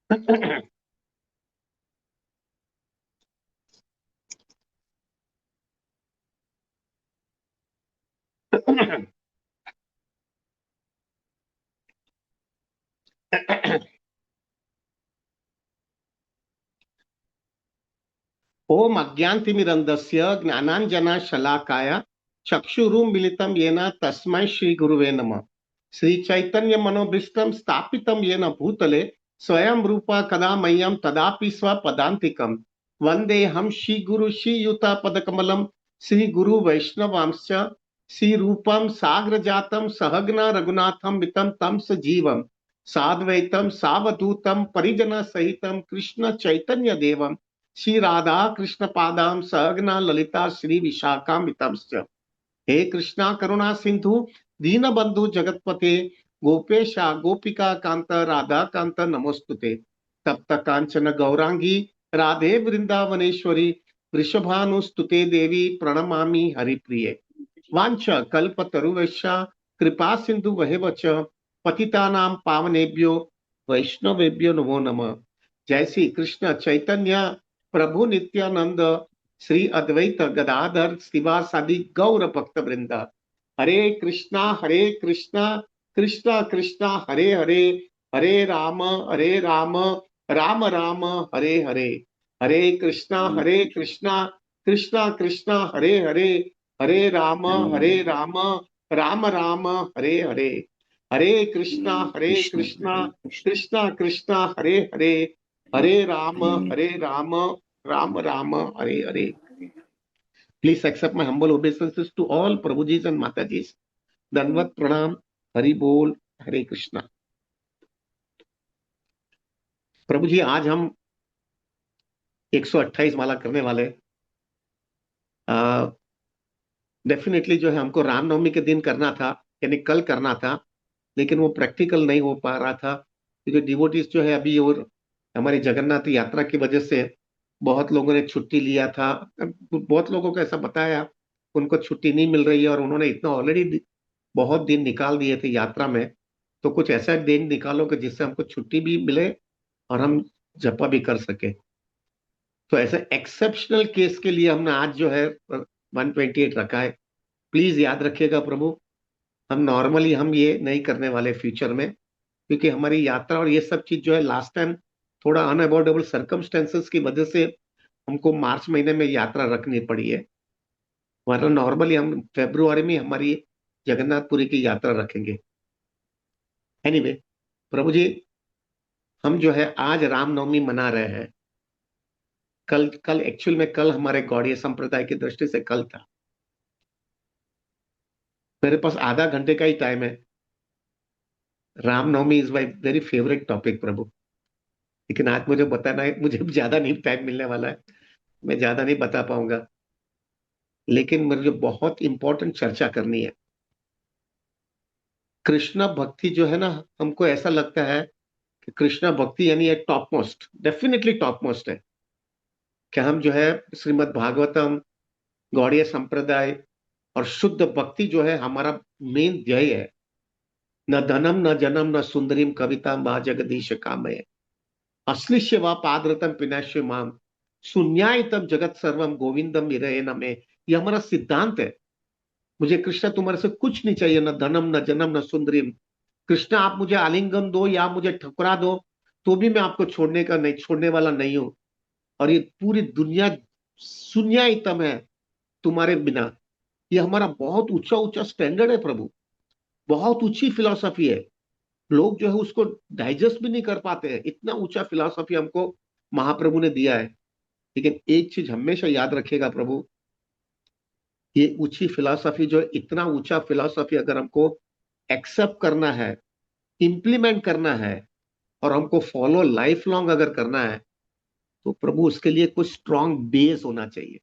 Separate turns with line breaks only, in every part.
ओम अज्ञानतिमिरन्धस्य ज्ञानाञ्जनशलाकाय चक्षुरुन्मीलितं येन तस्मै श्रीगुरुवे नमः। श्रीचैतन्य मनोभीष्टं स्थापितं येन भूतले स्वयं रूपा कदा मह्यं तदापि स्वपदान्तिकं वन्देऽहं श्रीगुरु श्रीयुतपदकमलं श्रीगुरु वैष्णवांश्च श्रीरूपं साग्रजातं सहगना रघुनाथं मितं तं सजीवं साद्वैतं सावधूतं परिजनसहितं कृष्ण चैतन्य देवं श्री राधा कृष्ण पादाम सहगना ललिता श्री विशाखामितंश्च। हे कृष्णा करुणा सिंधु दीन बंधु जगतपते गोपेशा गोपिका कांत राधा कांत नमोस्तुते। तप्त कांचन गौरांगी राधे वृंदावनेश्वरी वृषभानुस्तुते देवी प्रणमामि हरिप्रिये। वांछ कल्पतरुवैश्य कृपा सिंधु वहेवच पतितानां पावनेभ्यो वैष्णवेभ्यो नमो नमः। जय श्री कृष्ण चैतन्य प्रभु नित्यानंद श्री अद्वैत गदाधर शिवासादि गौर भक्त वृंद। हरे कृष्णा कृष्णा कृष्णा हरे हरे, हरे राम राम राम हरे हरे। हरे कृष्णा कृष्णा कृष्णा हरे हरे, हरे राम राम राम हरे हरे। हरे कृष्णा कृष्णा कृष्णा हरे हरे, हरे Ram Ram Ram Hare Hare. Please accept my humble obeisances to all Prabhujis and Matajis. Danvat Pranam, Hari Bol, Hare Krishna। प्रभु जी आज हम 128 माला करने वाले। डेफिनेटली जो है हमको रामनवमी के दिन करना था, यानी कल करना था, लेकिन वो प्रैक्टिकल नहीं हो पा रहा था क्योंकि डिवोटीज जो है अभी और हमारी जगन्नाथ यात्रा की वजह से बहुत लोगों ने छुट्टी लिया था। बहुत लोगों को ऐसा बताया उनको छुट्टी नहीं मिल रही है और उन्होंने इतना ऑलरेडी बहुत दिन निकाल दिए थे यात्रा में, तो कुछ ऐसा दिन निकालो कि जिससे हमको छुट्टी भी मिले और हम जपा भी कर सके। तो ऐसे एक्सेप्शनल केस के लिए हमने आज जो है 128 रखा है। प्लीज याद रखिएगा प्रभु, हम नॉर्मली हम ये नहीं करने वाले फ्यूचर में, क्योंकि हमारी यात्रा और ये सब चीज जो है लास्ट टाइम थोड़ा अनअवॉइडेबल सर्कमस्टेंसेस की वजह से हमको मार्च महीने में यात्रा रखनी पड़ी है, वरना नॉर्मली हम फेब्रुआरी में हमारी जगन्नाथपुरी की यात्रा रखेंगे। एनीवे प्रभु जी, हम जो है आज रामनवमी मना रहे हैं। कल कल एक्चुअल में कल हमारे गौड़ीय संप्रदाय की दृष्टि से कल था। मेरे पास आधा घंटे का ही टाइम है। Ramnavami is my very favourite topic प्रभु, लेकिन आज मुझे बताना है, मुझे ज्यादा नहीं टाइम मिलने वाला है, मैं ज्यादा नहीं बता पाऊंगा, लेकिन मुझे बहुत इंपॉर्टेंट चर्चा करनी है। कृष्ण भक्ति जो है ना, हमको ऐसा लगता है कि कृष्ण भक्ति यानी एक top most, definitely top most है कि हम जो है श्रीमद् भागवतम, गौड़ीय संप्रदाय और शुद्ध भक्ति जो है हमारा मेन ध्येय है। न धनम न जनम न सुंदरीम कविता मा जगदीश कामय अश्लिष्य व पादरतम पिनाश्य माम शून्यायतम जगत सर्वम गोविंदम विरहे नमे। ये हमारा सिद्धांत है। मुझे कृष्णा तुम्हारे से कुछ नहीं चाहिए, न धनम न जनम न सुंदरीम। कृष्णा आप मुझे आलिंगन दो या मुझे ठुकरा दो तो भी मैं आपको छोड़ने वाला नहीं हूं। और ये पूरी दुनिया शून्यायतम है तुम्हारे बिना। ये हमारा बहुत ऊंचा ऊंचा स्टैंडर्ड है प्रभु, बहुत ऊंची फिलॉसफी है। लोग जो है उसको डाइजेस्ट भी नहीं कर पाते हैं, इतना ऊंचा फिलॉसफी हमको महाप्रभु ने दिया है। लेकिन एक चीज हमेशा याद रखिएगा प्रभु, ये ऊंची फिलॉसफी जो है, इतना ऊंचा फिलॉसफी अगर हमको एक्सेप्ट करना है, इंप्लीमेंट करना है और हमको फॉलो लाइफ लॉन्ग अगर करना है, तो प्रभु उसके लिए कुछ स्ट्रांग बेस होना चाहिए,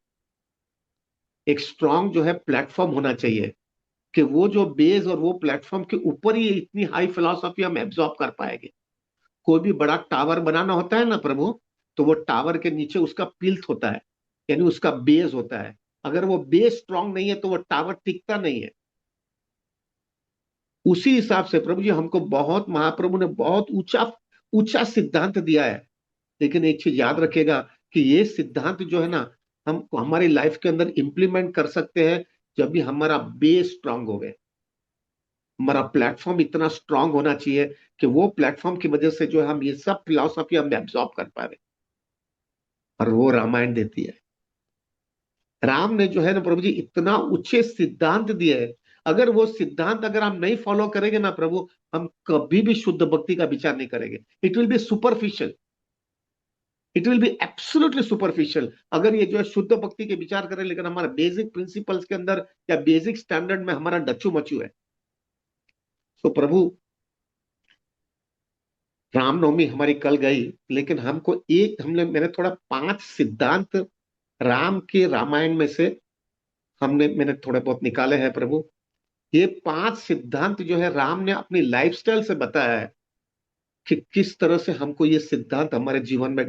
एक स्ट्रांग जो है प्लेटफॉर्म होना चाहिए कि वो जो बेस और वो प्लेटफॉर्म के ऊपर ही इतनी हाई फिलॉसफी हम एब्जॉर्ब कर पाएंगे। कोई भी बड़ा टावर बनाना होता है ना प्रभु, तो वो टावर के नीचे उसका पिल्थ होता है, यानी उसका बेस होता है। अगर वो बेस स्ट्रांग नहीं है तो वो टावर टिकता नहीं है। उसी हिसाब से प्रभु जी हमको बहुत, महाप्रभु ने बहुत ऊंचा ऊंचा सिद्धांत दिया है। लेकिन एक चीज याद रखिएगा कि ये सिद्धांत जो है ना, हम हमारी लाइफ के अंदर इंप्लीमेंट कर सकते हैं जब भी हमारा बेस स्ट्रांग हो गए। हमारा प्लेटफॉर्म इतना स्ट्रांग होना चाहिए कि वो प्लेटफॉर्म की वजह से जो है हम ये सब फिलॉसफी हम एब्जॉर्ब कर पा रहे। और वो रामायण देती है। राम ने जो है ना प्रभु जी इतना ऊंचे सिद्धांत दिए है। अगर वो सिद्धांत अगर हम नहीं फॉलो करेंगे ना प्रभु, हम कभी भी शुद्ध भक्ति का विचार नहीं करेंगे। It will B superficial, it will be absolutely superficial. अगर ये जो है शुद्ध भक्ति के विचार करें, लेकिन हमारा बेसिक प्रिंसिपल्स के अंदर या बेसिक स्टैंडर्ड में हमारा डच्चू मचू है। तो प्रभु, रामनवमी हमारी कल गई, लेकिन हमको एक हमने मैंने थोड़ा 5 सिद्धांत राम के रामायण में से मैंने थोड़े बहुत निकाले हैं प्रभु। ये 5 सिद्धांत जो है राम ने अपनी लाइफस्टाइल से बताया है कि किस तरह से हमको ये सिद्धांत हमारे जीवन में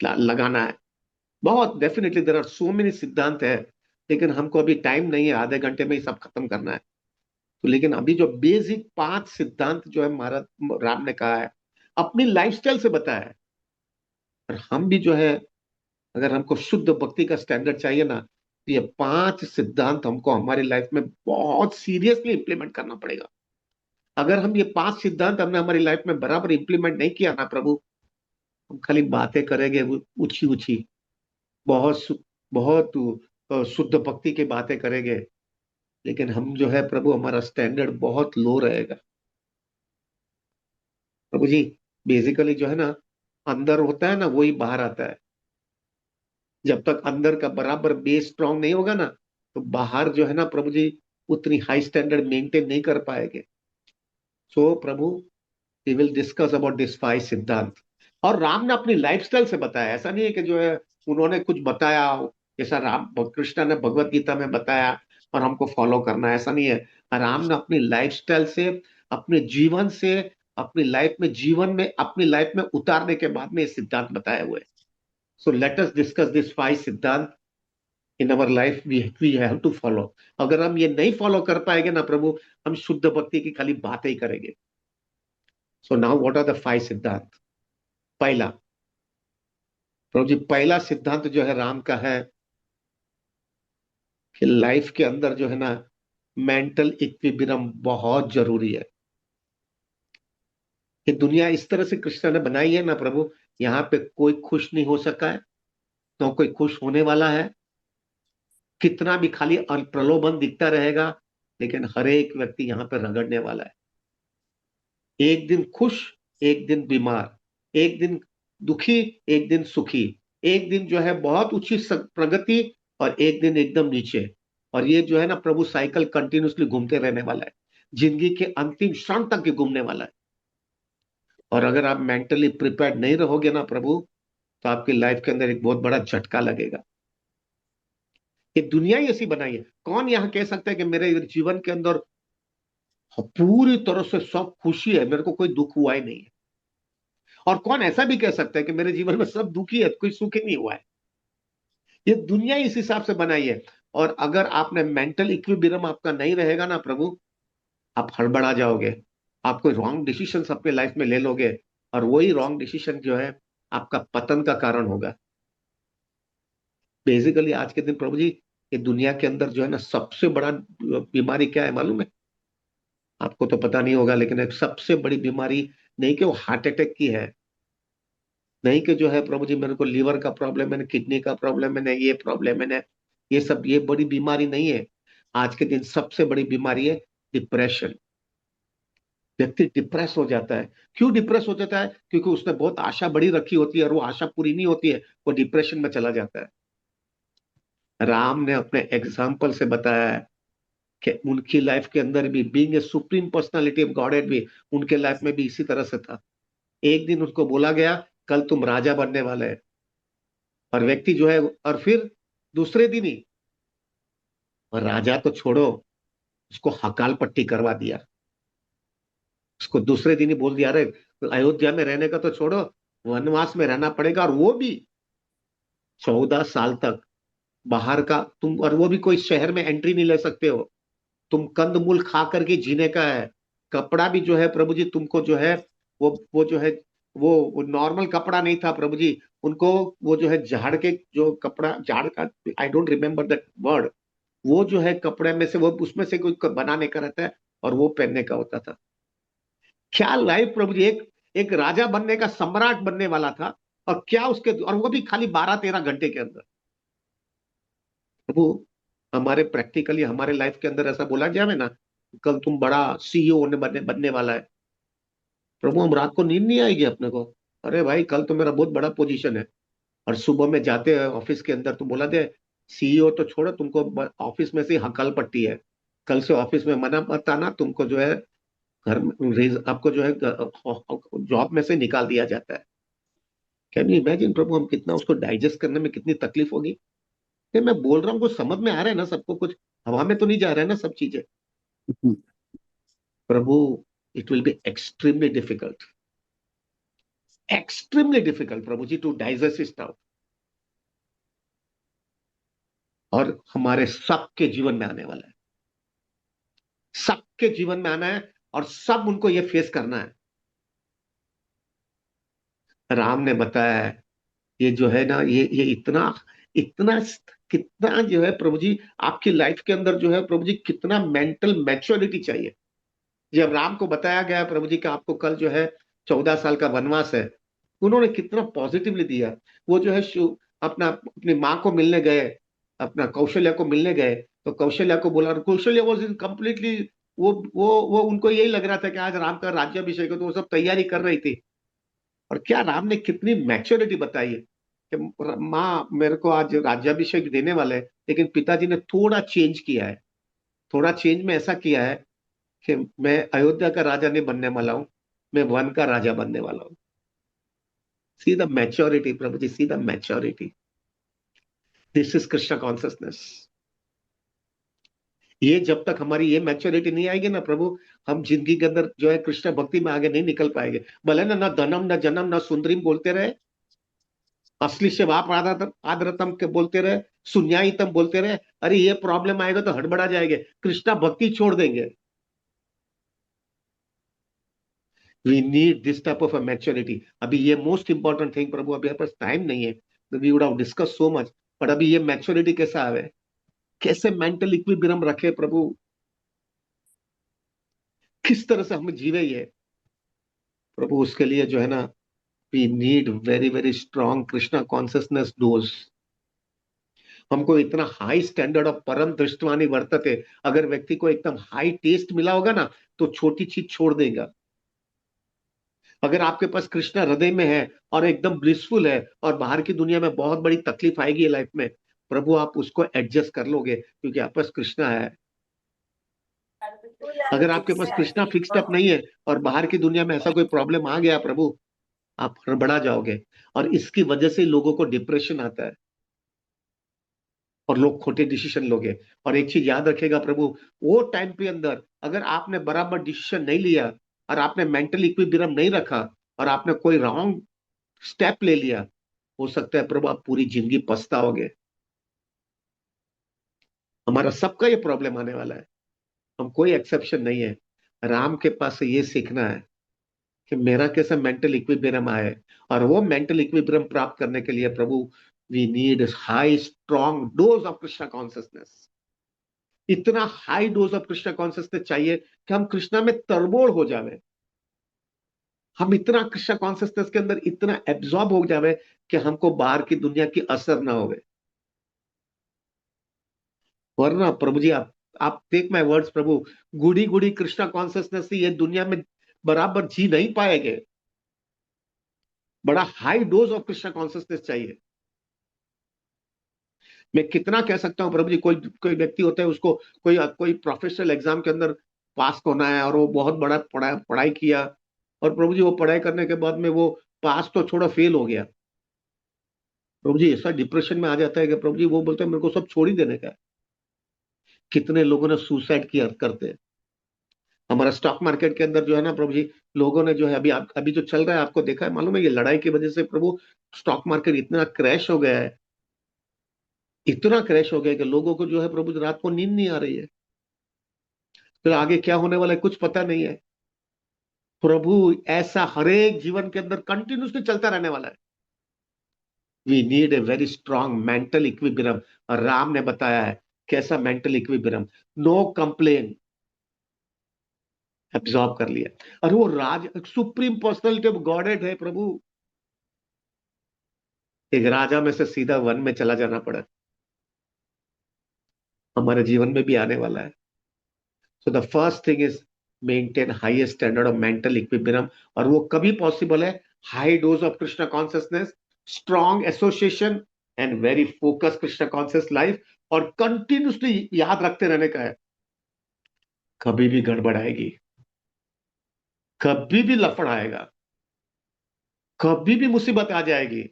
लगाना है। बहुत definitely there are so many सिद्धांत है, लेकिन हमको अभी टाइम नहीं है, आधे घंटे में ही सब खत्म करना है। तो लेकिन अभी जो बेसिक 5 सिद्धांत जो है महाराज राम ने कहा है, अपनी लाइफस्टाइल से बताया है। और हम भी जो है, अगर हमको शुद्ध भक्ति का स्टैंडर्ड चाहिए ना, तो ये 5 सिद्धांत हमको हमारी लाइफ में बहुत सीरियसली इंप्लीमेंट करना पड़ेगा। अगर हम ये 5 सिद्धांत हमने हमारी लाइफ में बराबर इंप्लीमेंट नहीं किया ना प्रभु, हम खाली बातें करेंगे ऊंची ऊंची, बहुत शुद्ध भक्ति की बातें करेंगे, लेकिन हम जो है प्रभु हमारा स्टैंडर्ड बहुत लो रहेगा। प्रभु जी, बेसिकली जो है ना, अंदर होता है ना वही बाहर आता है। जब तक अंदर का बराबर बेस स्ट्रांग नहीं होगा ना, तो बाहर जो है ना प्रभु जी उतनी हाई स्टैंडर्ड मेंटेन नहीं कर पाएंगे। सो प्रभु, we will discuss about this 5 सिद्धांत। और राम ने अपनी लाइफस्टाइल से बताया, ऐसा नहीं है कि जो है उन्होंने कुछ बताया जैसा राम कृष्ण ने भगवत गीता में बताया और हमको फॉलो करना है, ऐसा नहीं है। राम ने अपनी लाइफस्टाइल से, अपने जीवन से, अपनी लाइफ में जीवन में अपनी लाइफ में उतारने के बाद में ये सिद्धांत बताए हुए। So let us discuss this 5 सिद्धांत in our life we have to follow. अगर हम ये नहीं फॉलो कर पाएंगे ना प्रभु, हम शुद्ध भक्ति की खाली बातें ही करेंगे। So now what are the 5 सिद्धांत? पहला, प्रभु जी पहला सिद्धांत जो है राम का है कि लाइफ के अंदर जो है ना मेंटल इक्विलिब्रियम बहुत जरूरी है। ये दुनिया इस तरह से कृष्ण ने बनाई है ना प्रभु, यहाँ पे कोई खुश नहीं हो सका है, तो कोई खुश होने वाला है। कितना भी खाली प्रलोभन दिखता रहेगा, लेकिन हर एक व्यक्ति यहाँ पे रगड़ने वाला है। एक दिन खुश, एक दिन बीमार, एक दिन दुखी, एक दिन सुखी, एक दिन जो है बहुत ऊंची प्रगति और एक दिन एकदम नीचे। और ये जो है ना प्रभु साइकिल कंटिन्यूसली घूमते रहने वाला है, जिंदगी के अंतिम क्षण तक ये घूमने वाला है। और अगर आप मेंटली प्रिपेयर्ड नहीं रहोगे ना प्रभु, तो आपकी लाइफ के अंदर एक बहुत बड़ा झटका लगेगा। ये दुनिया ही ऐसी बनाई है। कौन यहाँ कह सकता है कि मेरे जीवन के अंदर पूरी तरह से सब खुशी है, मेरे को कोई दुख हुआ ही नहीं है? और कौन ऐसा भी कह सकता है कि मेरे जीवन में सब दुखी है, कोई सुखी नहीं हुआ है? ये दुनिया ही इस हिसाब से बनाई है। और अगर आपने मेंटल इक्विलिब्रियम आपका नहीं रहेगा ना प्रभु, आप हड़बड़ा जाओगे, आप कोई रॉन्ग डिसीजन अपने लाइफ में ले लोगे, और वही रॉन्ग डिसीजन जो है आपका पतन का कारण होगा। बेसिकली आज के दिन प्रभु जी, ये दुनिया के अंदर जो है ना सबसे बड़ा बीमारी क्या है मालूम है? आपको तो पता नहीं होगा, लेकिन एक सबसे बड़ी बीमारी नहीं कि वो हार्ट अटैक की है, नहीं कि जो है प्रभु जी मेरे को लीवर का प्रॉब्लम है, किडनी का प्रॉब्लम है, ना ये प्रॉब्लम है, ना ये सब, ये बड़ी बीमारी नहीं है। आज के दिन सबसे बड़ी बीमारी है डिप्रेशन। व्यक्ति डिप्रेस हो जाता है। क्यों डिप्रेस हो जाता है? क्योंकि उसने बहुत आशा बड़ी रखी होती है और वो आशा पूरी नहीं होती है, वो डिप्रेशन में चला जाता है। राम ने अपने एग्जाम्पल से बताया है कि उनकी लाइफ के अंदर भी, being a supreme personality of godhead भी, उनके लाइफ में भी इसी तरह से था। एक दिन उनको बोला गया कल तुम राजा बनने वाले हैं, और व्यक्ति जो है, और फिर दूसरे दिन ही, और राजा तो छोड़ो, उसको हकाल पट्टी करवा दिया। उसको दूसरे दिन ही बोल दिया, अरे अयोध्या में रहने का तो छोड़ो, वनवास में रहना पड़ेगा, और वो भी 14 साल तक बाहर का तुम, और वो भी कोई शहर में एंट्री नहीं ले सकते हो। तुम कंदमूल खा करके जीने का है। कपड़ा भी जो है प्रभु जी तुमको जो है, वो जो है वो नॉर्मल कपड़ा नहीं था प्रभु जी। उनको वो जो है झाड़ के जो कपड़ा, झाड़ का, I don't remember that word, वो जो है कपड़े में से वो उसमें से कोई बनाने का रहता है और वो पहनने का होता था। क्या लाइफ प्रभु जी, एक एक राजा बनने का, सम्राट बनने वाला था, और क्या उसके, और वो भी खाली 12-13 घंटे के अंदर। प्रभु, हमारे प्रैक्टिकली हमारे लाइफ के अंदर ऐसा बोला जाए ना, कल तुम बड़ा सीईओ बनने बनने वाला है। प्रभु, हम रात को नींद नहीं आएगी अपने को, अरे भाई कल तो मेरा बहुत बड़ा पोजीशन है। और सुबह में जाते हैं ऑफिस के अंदर तो बोला दे, सीईओ तो छोड़ो, तुमको ऑफिस में से हकाल पट्टी है, कल से ऑफिस में मना मत आना, तुमको जो है घर में आपको जो है जॉब में से निकाल दिया जाता है। कैन यू इमेजिन प्रभु, हम कितना उसको डाइजेस्ट करने में कितनी तकलीफ होगी। ये मैं बोल रहा हूँ, कुछ समझ में आ रहा है ना सबको, कुछ हवा में तो नहीं जा रहा है ना सब चीजें। प्रभु, it will be extremely difficult प्रभु जी टू डाइजेस्ट इट आउट, और हमारे सबके जीवन में आने वाला है, सबके जीवन में आना है, और सब उनको ये फेस करना है। राम ने बताया है, ये जो है ना, ये इतना इतना कितना जो है प्रभु जी, आपकी लाइफ के अंदर जो है प्रभु जी, कितना मेंटल मैच्योरिटी चाहिए। जब राम को बताया गया प्रभु जी कि आपको कल जो है 14 साल का वनवास है, उन्होंने कितना पॉजिटिवली दिया। वो जो है अपना अपनी माँ को मिलने गए, अपना कौशल्या को मिलने गए, तो कौशल्या को बोला, कौशल्या वॉज इन कंप्लीटली, वो उनको यही लग रहा था कि आज राम का राज्याभिषेक है, तो वो सब तैयारी कर रही थी। और क्या राम ने कितनी मैच्योरिटी बताई है कि माँ मेरे को आज राज्याभिषेक देने वाले हैं, लेकिन पिताजी ने थोड़ा चेंज किया है, थोड़ा चेंज में ऐसा किया है कि मैं अयोध्या का राजा नहीं बनने वाला हूं, मैं वन का राजा बनने वाला हूं। सी द मैच्योरिटी प्रभु जी, see the maturity. This is Krishna consciousness. ये जब तक हमारी ये मैच्योरिटी नहीं आएगी ना प्रभु, हम जिंदगी के अंदर जो है कृष्ण भक्ति में आगे नहीं निकल पाएंगे। भले ना, ना धनम ना जन्म ना सुंदरीम बोलते रहे, असली से बाप आदरतम के बोलते रहे, सुन्यायतम बोलते रहे, अरे ये प्रॉब्लम आएगा तो हड़बड़ा जाएंगे, कृष्णा भक्ति छोड़ देंगे। We need this type of a maturity. अभी ये मोस्ट इंपॉर्टेंट थिंग प्रभु, अभी हमारे पास टाइम नहीं है, we would have discuss so much, but अभी ये मैच्योरिटी कैसा आवे, कैसे मेंटल इक्विलिब्रियम रखे प्रभु, किस तरह से हम जीवे ये प्रभु, उसके लिए जो है ना, we need very very strong Krishna consciousness dose. हमको इतना हाई स्टैंडर्ड ऑफ परम दृष्टवानी वर्तते, अगर व्यक्ति को एकदम हाई टेस्ट मिला होगा ना, तो छोटी चीज छोड़ देगा। अगर आपके पास कृष्णा हृदय में है और एकदम ब्लिसफुल है, और बाहर की दुनिया में बहुत बड़ी तकलीफ आएगी लाइफ में, प्रभु आप उसको एडजस्ट कर लोगे क्योंकि आपके पास कृष्णा है। अगर आपके पास कृष्णा फिक्स्ड अप नहीं है और बाहर की दुनिया में ऐसा कोई प्रॉब्लम आ गया प्रभु, आप हड़बड़ा जाओगे, और इसकी वजह से लोगों को डिप्रेशन आता है और लोग खोटे डिसीजन लोगे। और एक चीज याद रखेगा प्रभु, वो टाइम पे अंदर अगर आपने बराबर डिसीजन नहीं लिया, और आपने मेंटल इक्विलिब्रियम नहीं रखा, और आपने कोई रॉन्ग स्टेप ले लिया, हो सकता है प्रभु आप पूरी जिंदगी पछताओगे। हमारा सबका ये प्रॉब्लम आने वाला है, हम कोई एक्सेप्शन नहीं है। राम के पास से ये सीखना है कि मेरा कैसा मेंटल इक्विलिब्रियम आए, और वो मेंटल इक्विलिब्रियम प्राप्त करने के लिए प्रभु, we need high strong dose of Krishna consciousness. इतना high dose of Krishna consciousness चाहिए कि हम कृष्णा में तरबोड़ हो जावे, हम इतना कृष्णा कॉन्सियसनेस के अंदर इतना एब्जॉर्ब हो जावे कि हमको बाहर की दुनिया की असर ना होवे। वरना प्रभु जी, आप टेक माय वर्ड्स प्रभु, गुड़ी गुड़ी कृष्णा कॉन्सियसनेस से ये दुनिया में बराबर जी नहीं पाएंगे। बड़ा high dose of Krishna consciousness चाहिए। मैं कितना कह सकता हूं प्रभु जी, कोई कोई व्यक्ति होता है, उसको कोई कोई प्रोफेशनल एग्जाम के अंदर पास होना है, और वो बहुत बड़ा पढ़ाई किया, और प्रभु जी वो पढ़ाई करने के बाद में वो पास तो छोड़ा फेल हो गया, प्रभु जी ऐसा डिप्रेशन में आ जाता है कि प्रभु जी वो बोलते हैं मेरे को सब छोड़ ही देने का है। कितने लोगों ने सुसाइड किया करते हैं। हमारा स्टॉक मार्केट के अंदर जो है ना प्रभु जी, लोगों ने जो है अभी जो चल रहा है, आपको देखा है, मालूम है, ये लड़ाई की वजह से प्रभु स्टॉक मार्केट इतना क्रैश हो गया है, इतना क्रैश हो गया कि लोगों को जो है प्रभु रात को नींद नहीं आ रही है। फिर आगे क्या होने वाला है कुछ पता नहीं है। प्रभु ऐसा हर एक जीवन के अंदर कंटिन्यूसली चलता रहने वाला है। We need a very strong mental equilibrium. और राम ने बताया है कैसा mental equilibrium. No complain, absorb कर लिया। और वो राज सुप्रीम पर्सनैलिटी ऑफ गॉडेड है प्रभु। एक राजा में से सीधा वन में चला जाना पड़ा, हमारे जीवन में भी आने वाला है। So the first thing is maintain highest standard of mental equilibrium. और वो कभी पॉसिबल है? High dose of Krishna consciousness, strong association and very focus Krishna conscious life. और कंटिन्यूसली याद रखते रहने का है, कभी भी गड़बड़ आएगी, कभी भी लफड़ आएगा, कभी भी मुसीबत आ जाएगी,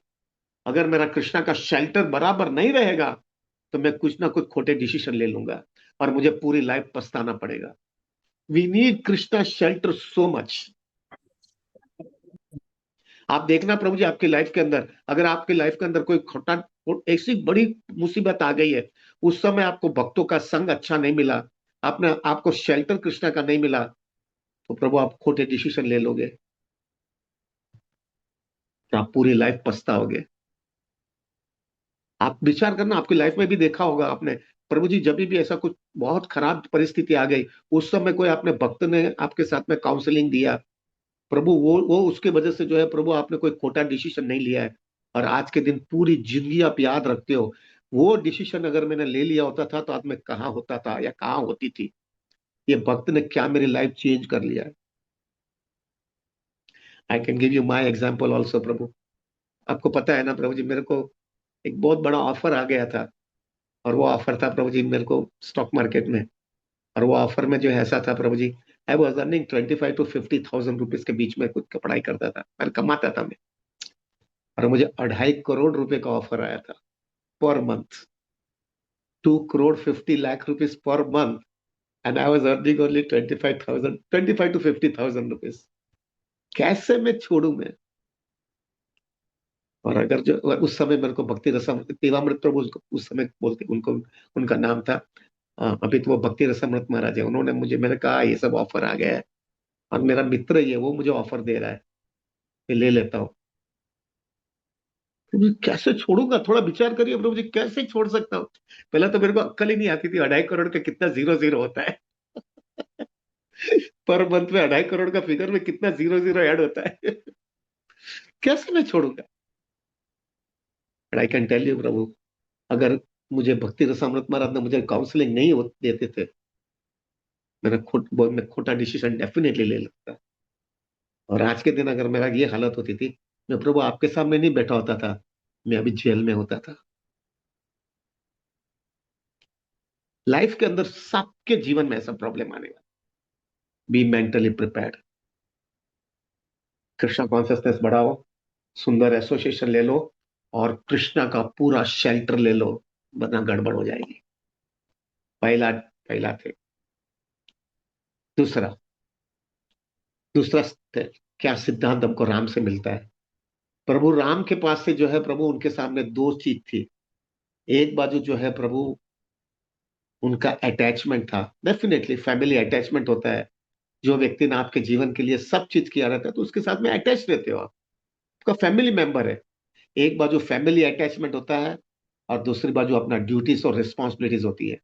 अगर मेरा कृष्णा का शेल्टर बराबर नहीं रहेगा तो मैं कुछ ना कुछ खोटे डिसीजन ले लूंगा और मुझे पूरी लाइफ पछताना पड़ेगा। We need Krishna shelter so much. आप देखना प्रभु जी, आपकी लाइफ के अंदर, अगर आपकी लाइफ के अंदर कोई खोटा ऐसी बड़ी मुसीबत आ गई है, उस समय आपको भक्तों का संग अच्छा नहीं मिला, आपने आपको शेल्टर कृष्णा का नहीं मिला, तो प्रभु आप खोटे डिसीजन ले लोगे, तो आप पूरी लाइफ पछताओगे। आप विचार करना, आपकी लाइफ में भी देखा होगा आपने, प्रभु जी जब भी ऐसा कुछ बहुत खराब परिस्थिति आ गई, उस समय कोई आपने भक्त ने आपके साथ में काउंसलिंग दिया, प्रभु वो उसके वजह से जो है प्रभु आपने कोई खोटा डिसीजन नहीं लिया है। और आज के दिन पूरी जिंदगी आप याद रखते हो, वो डिसीजन अगर मैंने ले लिया होता था तो आज मैं कहाँ होता था या कहाँ होती थी, ये भक्त ने क्या मेरी लाइफ चेंज कर लिया है। I can give you my example also प्रभु। आपको पता है ना प्रभु जी, मेरे को एक बहुत बड़ा ऑफर आ गया था, और वो ऑफर था प्रभु जी मेरे को स्टॉक मार्केट में। और वो ऑफर में जो है ऐसा था प्रभु जी, I was earning 25 to 50,000 rupees के बीच में कुछ का पढ़ाई करता था, मैं कमाता था मैं। और मुझे 2.5 करोड़ रुपए का ऑफर आया था per month, 2 crore 50 lakh rupees per month, and I was earning only 25 to 50,000 rupees. कैसे मैं छोड़ू मैं? और अगर जो उस समय मेरे को भक्ति रसम देवामृत प्रभु उस समय बोलते उनको, उनका नाम था, अभी तो वो भक्ति रसमृत महाराज है, उन्होंने मुझे, मैंने कहा ये सब ऑफर आ गया है और मेरा मित्र ही है वो मुझे ऑफर दे रहा है, मैं ले लेता हूँ। प्रभु जी, कैसे छोड़ूंगा? थोड़ा विचार करिए प्रभु जी, कैसे छोड़ सकता हूँ? पहले तो मेरे को अक्कल ही नहीं आती थी 2.5 करोड़ का कितना जीरो जीरो होता है। पर मंथ में 2.5 करोड़ का फिगर में कितना जीरो जीरो ऐड होता है। कैसे मैं छोड़ूंगा? But I can tell you प्रभु, अगर मुझे भक्ति रसामृत महाराज ने मुझे काउंसलिंग नहीं देते थे, मैं खोटा डिसीजन डेफिनेटली ले लेता। और आज के दिन अगर मेरा ये हालत होती थी, मैं प्रभु आपके सामने नहीं बैठा होता था, मैं अभी जेल में होता था। लाइफ के अंदर सबके जीवन में ऐसा प्रॉब्लम आने वाला। Be mentally prepared. Krishna consciousness बढ़ाओ, सुंदर एसोसिएशन ले लो, और कृष्णा का पूरा शेल्टर ले लो, वरना गड़बड़ हो जाएगी। पहला पहला थे। दूसरा दूसरा क्या सिद्धांत हमको राम से मिलता है? प्रभु राम के पास से जो है प्रभु उनके सामने दो चीज थी। एक बाजू जो है प्रभु उनका अटैचमेंट था, डेफिनेटली फैमिली अटैचमेंट होता है। जो व्यक्ति ने आपके जीवन के लिए सब चीज किया रहता है तो उसके साथ में अटैच रहते हो आप, उसका फैमिली मेंबर है। एक बाजू फैमिली अटैचमेंट होता है, और दूसरी बाजू अपना ड्यूटीज और रिस्पॉन्सिबिलिटीज होती है।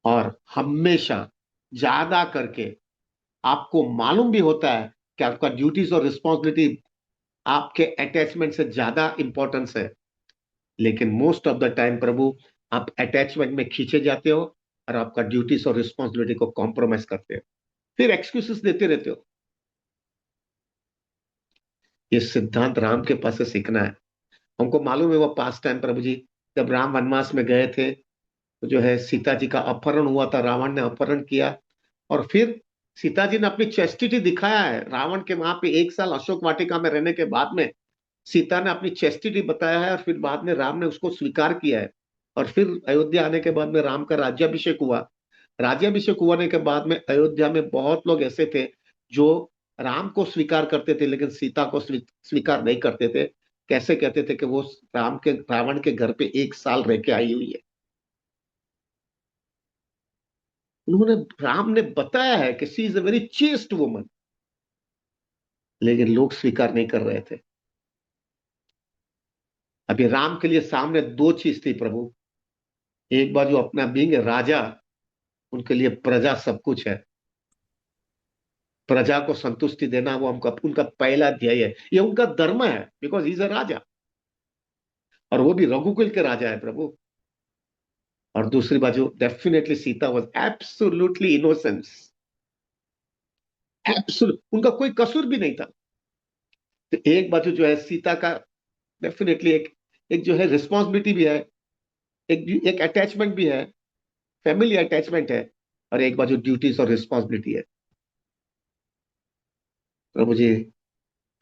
और हमेशा ज्यादा करके आपको मालूम भी होता है कि आपका ड्यूटीज और रिस्पॉन्सिबिलिटी आपके अटैचमेंट से ज्यादा इंपॉर्टेंस है, लेकिन मोस्ट ऑफ द टाइम प्रभु आप अटैचमेंट में खींचे जाते हो और आपका ड्यूटीज और रिस्पॉन्सिबिलिटी को कॉम्प्रोमाइज करते हो, फिर एक्सक्यूजेस देते रहते हो। ये सिद्धांत राम के पास से सीखना है। हमको मालूम है वो पास टाइम प्रभु जी, जब राम वनवास में गए थे तो जो है सीता जी का अपहरण हुआ था, रावण ने अपहरण किया। और फिर सीता जी ने अपनी चेस्टिटी दिखाया है, रावण के वहां पे 1 साल अशोक वाटिका में रहने के बाद में सीता ने अपनी चेस्टिटी बताया है, और फिर बाद में राम ने उसको स्वीकार किया है। और फिर अयोध्या आने के बाद में राम का राज्याभिषेक हुआ। राज्याभिषेक होने के बाद में अयोध्या में बहुत लोग ऐसे थे जो राम को स्वीकार करते थे लेकिन सीता को स्वीकार नहीं करते थे। कैसे? कहते थे कि वो रावण के घर पे 1 साल रह के आई हुई है। उन्होंने, राम ने बताया है कि she is a very chest woman, लेकिन लोग स्वीकार नहीं कर रहे थे। अभी राम के लिए सामने दो चीज थी प्रभु। एक बार जो अपना बींग राजा, उनके लिए प्रजा सब कुछ है। प्रजा को संतुष्टि देना वो हमका उनका पहला ध्येय है, ये उनका धर्म है, बिकॉज ही इज अ राजा, और वो भी रघुकुल के राजा है प्रभु। और दूसरी बाजू definitely Sita was absolutely innocence, absolute, उनका कोई कसूर भी नहीं था। तो एक बाजू जो है सीता का डेफिनेटली एक एक जो है रिस्पॉन्सिबिलिटी भी है, एक अटैचमेंट भी है, फैमिली अटैचमेंट है, और एक बाजू ड्यूटीज और रिस्पॉन्सिबिलिटी है। प्रभु जी,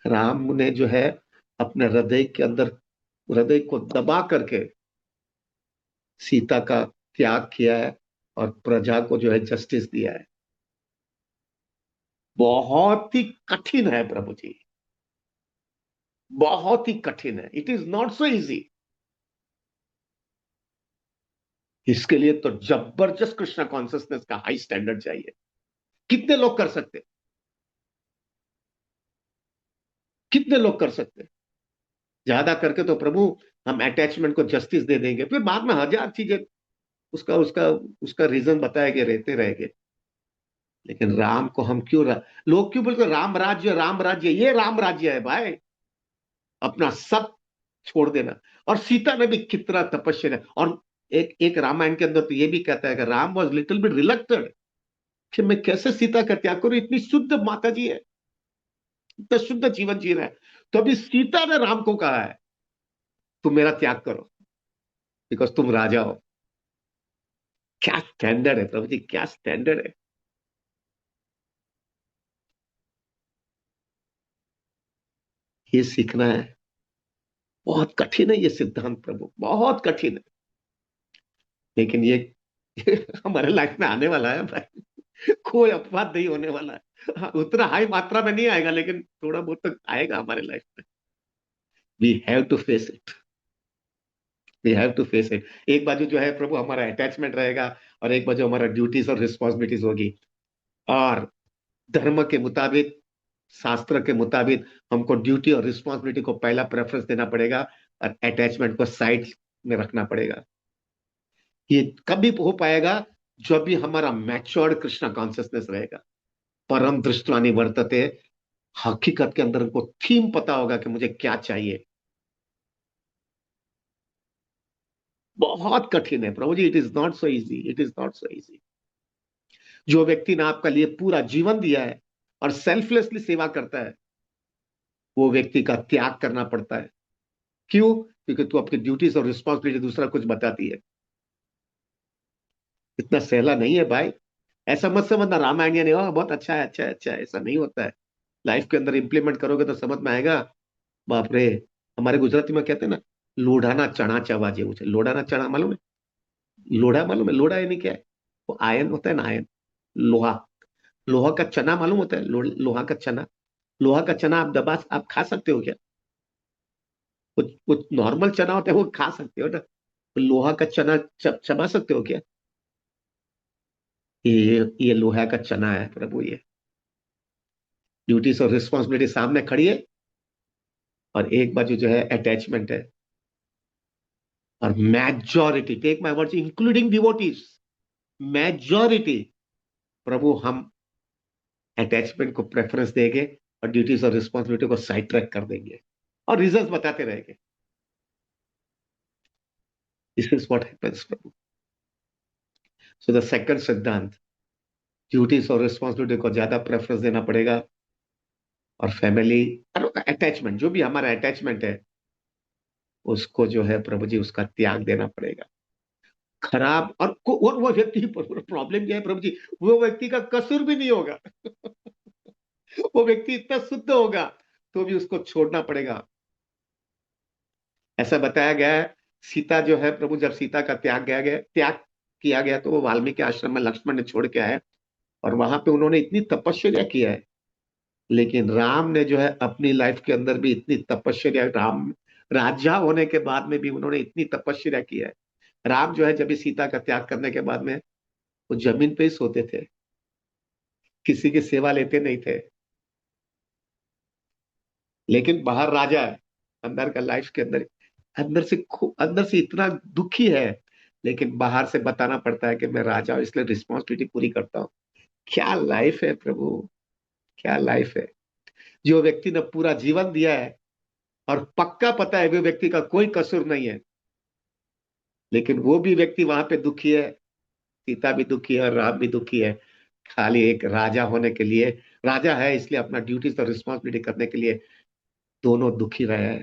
राम ने जो है अपने हृदय के अंदर, हृदय को दबा करके सीता का त्याग किया है, और प्रजा को जो है जस्टिस दिया है। बहुत ही कठिन है प्रभु जी, बहुत ही कठिन है। It is not so easy. इसके लिए तो जबरदस्त कृष्णा कॉन्सियसनेस का हाई स्टैंडर्ड चाहिए। कितने लोग कर सकते, कितने लोग कर सकते? ज्यादा करके तो प्रभु हम अटैचमेंट को जस्टिस दे देंगे, फिर बाद में हजार चीजें उसका उसका उसका रीजन बताएंगे, रहते रहेंगे। लेकिन राम को हम क्यों लोग क्यों बोलते राम राज्य, राम राज्य? ये राम राज्य है भाई, अपना सब छोड़ देना। और सीता ने भी कितना तपस्या, और एक एक रामायण के अंदर तो ये भी कहता है कि राम वॉज लिटिल बिट रिलक्टेड, कि मैं कैसे सीता का त्याग करूं, इतनी शुद्ध माता जी है, इतना शुद्ध जीवन जी रहा है। तो अभी सीता ने राम को कहा है तुम मेरा त्याग करो, बिकॉज तुम राजा हो। क्या स्टैंडर्ड है प्रभु जी, क्या स्टैंडर्ड है। ये सीखना है। बहुत कठिन है ये सिद्धांत प्रभु, बहुत कठिन है। लेकिन ये हमारे लाइफ में आने वाला है भाई, कोई अपवाद नहीं होने वाला है। हाँ, उतना हाई मात्रा में नहीं आएगा, लेकिन थोड़ा बहुत तो आएगा हमारे लाइफ में। We have to face it, we have to face it. एक बाजू जो है प्रभु हमारा अटैचमेंट रहेगा, और एक बाजू हमारा ड्यूटीज और रिस्पॉन्सिबिलिटीज होगी। और धर्म के मुताबिक, शास्त्र के मुताबिक हमको ड्यूटी और रिस्पॉन्सिबिलिटी को पहला प्रेफरेंस देना पड़ेगा, और अटैचमेंट को साइड में रखना पड़ेगा। ये कभी हो पाएगा जब भी हमारा मैच्योर्ड कृष्णा कॉन्शियसनेस रहेगा। परम दृष्टवा निवर्तते, हकीकत के अंदर उनको थीम पता होगा कि मुझे क्या चाहिए। बहुत कठिन है प्रभु जी, it is not so easy, it is not so easy. जो व्यक्ति ने आपका लिए पूरा जीवन दिया है और सेल्फलेसली सेवा करता है, वो व्यक्ति का त्याग करना पड़ता है। क्यों? क्योंकि तू अपनी ड्यूटीज और रिस्पॉन्सिबिलिटी दूसरा कुछ बताती है। इतना सहला नहीं है भाई। ऐसा मत समझना रामायण ने बहुत अच्छा है, अच्छा है, अच्छा है, ऐसा नहीं होता है। लाइफ के अंदर इंप्लीमेंट करोगे तो समझ में आएगा। बाप रे, हमारे गुजराती में कहते हैं ना, लोढ़ाना चना चबा जेવું છે। लोढ़ाना चना मालूम है? लोढ़ा मालूम है? लोढ़ा यानी क्या है? वो आयन होता है ना, आयन, लोहा। लोहा का चना मालूम होता है? लोहा का चना, लोहा का चना आप दबा, आप खा सकते हो क्या? वो नॉर्मल चना होता है, वो खा सकते हो ना। लोहा का चना चबा सकते हो क्या? ये लोहा का चना है प्रभु। ये ड्यूटीज और रिस्पॉन्सिबिलिटी सामने खड़ी है, और एक बाजू जो है अटैचमेंट है। और majority, take my words, including devotees, majority प्रभु हम अटैचमेंट को प्रेफरेंस देंगे, और ड्यूटीज और रिस्पॉन्सिबिलिटी को साइड ट्रैक कर देंगे, और रीजंस बताते रहेंगे। This is what happens Prabhu. So the second सिद्धांत, ड्यूटीज और रिस्पॉन्सिबिलिटी को ज्यादा प्रेफरेंस देना पड़ेगा, और फैमिली और अटैचमेंट, जो भी हमारा अटैचमेंट है, उसको जो है प्रभु जी उसका त्याग देना पड़ेगा। खराब, और वो व्यक्ति, प्रॉब्लम क्या है प्रभु जी, वो व्यक्ति का कसूर भी नहीं होगा। वो व्यक्ति इतना शुद्ध होगा, तो भी उसको छोड़ना पड़ेगा। ऐसा बताया गया है, सीता जो है प्रभु, जब सीता का त्याग किया गया, तो वो वाल्मीकि आश्रम में लक्ष्मण ने छोड़ के आए, और वहां पे उन्होंने इतनी तपस्या किया है। लेकिन राम ने जो है अपनी लाइफ के अंदर भी इतनी तपस्या, राम राजा होने के बाद में भी उन्होंने इतनी तपस्या की है। राम जो है जब भी सीता का त्याग करने के बाद में वो जमीन पे ही सोते थे, किसी की सेवा लेते नहीं थे। लेकिन बाहर राजा है, अंदर का लाइफ के अंदर, अंदर से इतना दुखी है, लेकिन बाहर से बताना पड़ता है कि मैं राजा हूं, इसलिए रिस्पॉन्सिबिलिटी पूरी करता हूँ। क्या लाइफ है प्रभु, क्या लाइफ है। जो व्यक्ति ने पूरा जीवन दिया है और पक्का पता है वो व्यक्ति का कोई कसूर नहीं है, लेकिन वो भी व्यक्ति वहां पे दुखी है, सीता भी दुखी है और राम भी दुखी है। खाली एक राजा होने के लिए, राजा है इसलिए अपना ड्यूटीज और रिस्पॉन्सिबिलिटी करने के लिए दोनों दुखी रहे हैं।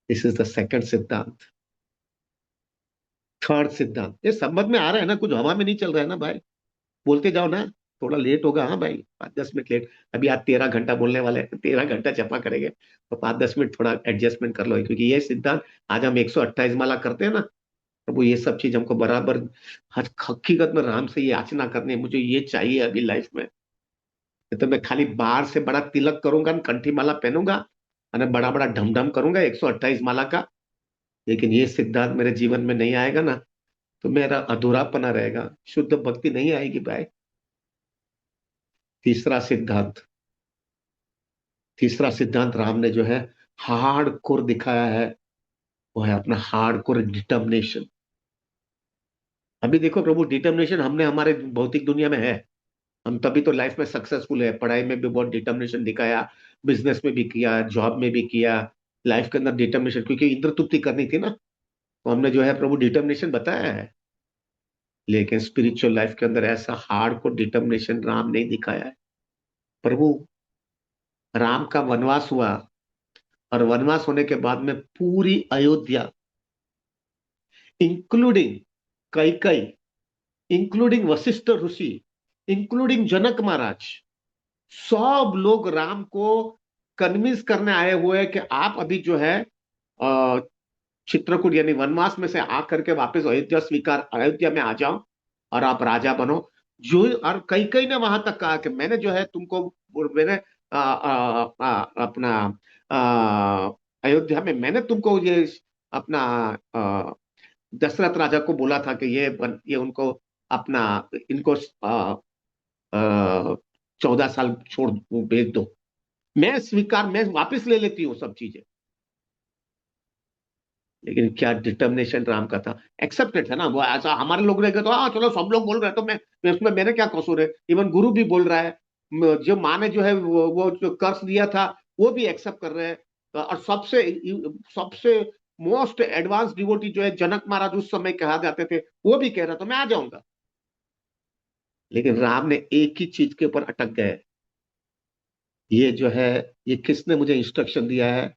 दिस इज द सेकंड सिद्धांत। थर्ड सिद्धांत, ये समझ में आ रहा है ना, कुछ हवा में नहीं चल रहा है ना भाई, बोलते जाओ ना। थोड़ा लेट होगा, हाँ भाई, 5-10 मिनट लेट। अभी आज 13 घंटा बोलने वाले हैं, 13 घंटा जमा करेंगे, तो 5-10 मिनट थोड़ा एडजस्टमेंट कर लो, क्योंकि ये सिद्धांत आज हम 128 माला करते हैं ना, तो वो ये सब चीज हमको बराबर हकीकत में राम से ये याचना करनी है, मुझे ये चाहिए अभी लाइफ में। नहीं तो मैं खाली बाहर से बड़ा तिलक करूंगा, कंठी माला पहनूंगा, और बड़ा बड़ा ढमढम करूंगा 128 माला का, लेकिन ये सिद्धांत मेरे जीवन में नहीं आएगा ना, तो मेरा अधूरापना रहेगा, शुद्ध भक्ति नहीं आएगी भाई। तीसरा सिद्धांत, तीसरा सिद्धांत राम ने जो है हार्ड कोर दिखाया है, वो है अपना हार्ड कोर डिटर्मिनेशन। अभी देखो प्रभु, डिटर्मिनेशन हमने हमारे भौतिक दुनिया में है, हम तभी तो लाइफ में सक्सेसफुल है, पढ़ाई में भी बहुत डिटर्मिनेशन दिखाया, बिजनेस में भी किया, जॉब में भी किया, लाइफ के अंदर डिटर्मिनेशन, क्योंकि इंद्र तृप्ति करनी थी ना, तो हमने जो है प्रभु डिटर्मिनेशन बताया है। लेकिन स्पिरिचुअल लाइफ के अंदर ऐसा हार्ड को डिटर्मिनेशन राम ने दिखाया है। प्रभु, राम का वनवास हुआ, और वनवास होने के बाद में पूरी अयोध्या, इंक्लूडिंग कैकई, इंक्लूडिंग वशिष्ठ ऋषि, इंक्लूडिंग जनक महाराज, सब लोग राम को कन्विंस करने आए हुए हैं कि आप अभी जो है अ, चित्रकूट यानी वनवास में से आकर के वापस अयोध्या में आ जाओ और आप राजा बनो। जो और कई कई ने वहां तक कहा कि मैंने जो है तुमको, मैंने अपना आ, अयोध्या में मैंने तुमको ये अपना दशरथ राजा को बोला था कि ये उनको अपना, इनको 14 साल छोड़ भेज दो, मैं वापस ले लेती हूँ सब चीजें। लेकिन क्या डिटर्मिनेशन राम का था, एक्सेप्टेड है ना वो, ऐसा हमारे लोग रहेंगे तो हाँ चलो सब लोग बोल रहे हैं तो मैं उसमें मेरे क्या कसूर है, इवन गुरु भी बोल रहा है, जो माँ ने जो है वो जो कर्ज दिया था वो भी एक्सेप्ट कर रहे हैं। और सबसे सबसे मोस्ट एडवांस डिवोटी जो है जनक महाराज उस समय कहा जाते थे, वो भी कह रहा तो मैं आ जाऊंगा। लेकिन राम ने एक ही चीज के ऊपर अटक गए, ये जो है, ये किसने मुझे इंस्ट्रक्शन दिया है,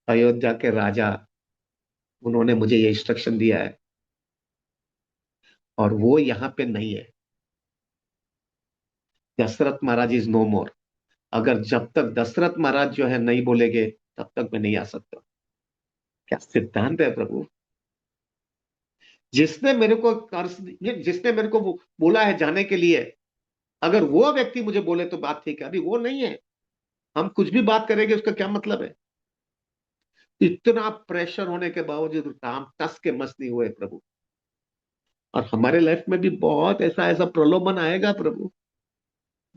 अयोध्या के राजा, उन्होंने मुझे ये इंस्ट्रक्शन दिया है, और वो यहाँ पे नहीं है। दशरथ महाराज इज नो मोर। अगर जब तक दशरथ महाराज जो है नहीं बोलेंगे, तब तक मैं नहीं आ सकता। क्या सिद्धांत है प्रभु। जिसने मेरे को कर्ज, जिसने मेरे को बोला है जाने के लिए, अगर वो व्यक्ति मुझे बोले तो बात ठीक है, अभी वो नहीं है, हम कुछ भी बात करेंगे उसका क्या मतलब है। इतना प्रेशर होने के बावजूद राम टस के मस नहीं हुए प्रभु। और हमारे लाइफ में भी बहुत ऐसा ऐसा प्रलोभन आएगा प्रभु,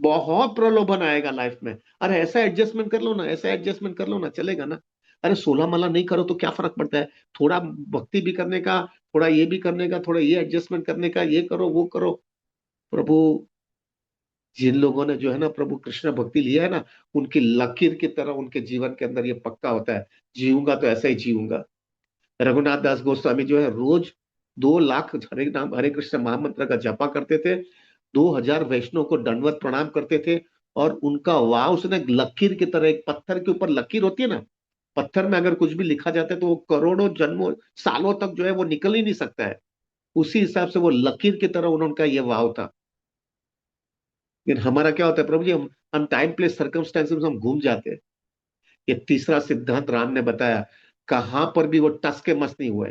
बहुत प्रलोभन आएगा लाइफ में। अरे ऐसा एडजस्टमेंट कर लो ना, ऐसा एडजस्टमेंट कर लो ना, चलेगा ना। अरे 16 माला नहीं करो तो क्या फर्क पड़ता है, थोड़ा भक्ति भी करने का, थोड़ा ये भी करने का, थोड़ा ये एडजस्टमेंट करने का, ये करो वो करो। प्रभु, जिन लोगों ने जो है ना प्रभु कृष्ण भक्ति लिया है ना, उनकी लकीर की तरह उनके जीवन के अंदर ये पक्का होता है, जीऊंगा तो ऐसा ही जीऊंगा। रघुनाथ दास गोस्वामी जो है रोज 2 लाख हरे नाम हरे कृष्ण महामंत्र का जपा करते थे, 2000 वैष्णव को दंडवत प्रणाम करते थे, और उनका वाह, उसने लकीर की तरह, एक पत्थर के ऊपर लकीर होती है ना, पत्थर में अगर कुछ भी लिखा जाता है तो वो करोड़ों जन्मों सालों तक जो है वो निकल ही नहीं सकता है, उसी हिसाब से वो लकीर की तरह उनका ये वाव था। लेकिन हमारा क्या होता है प्रभु जी, हम टाइम प्लेस सर्कमस्टेंसेस में हम घूम जाते हैं। ये तीसरा सिद्धांत राम ने बताया, कहां पर भी वो टस के मस नहीं हुए।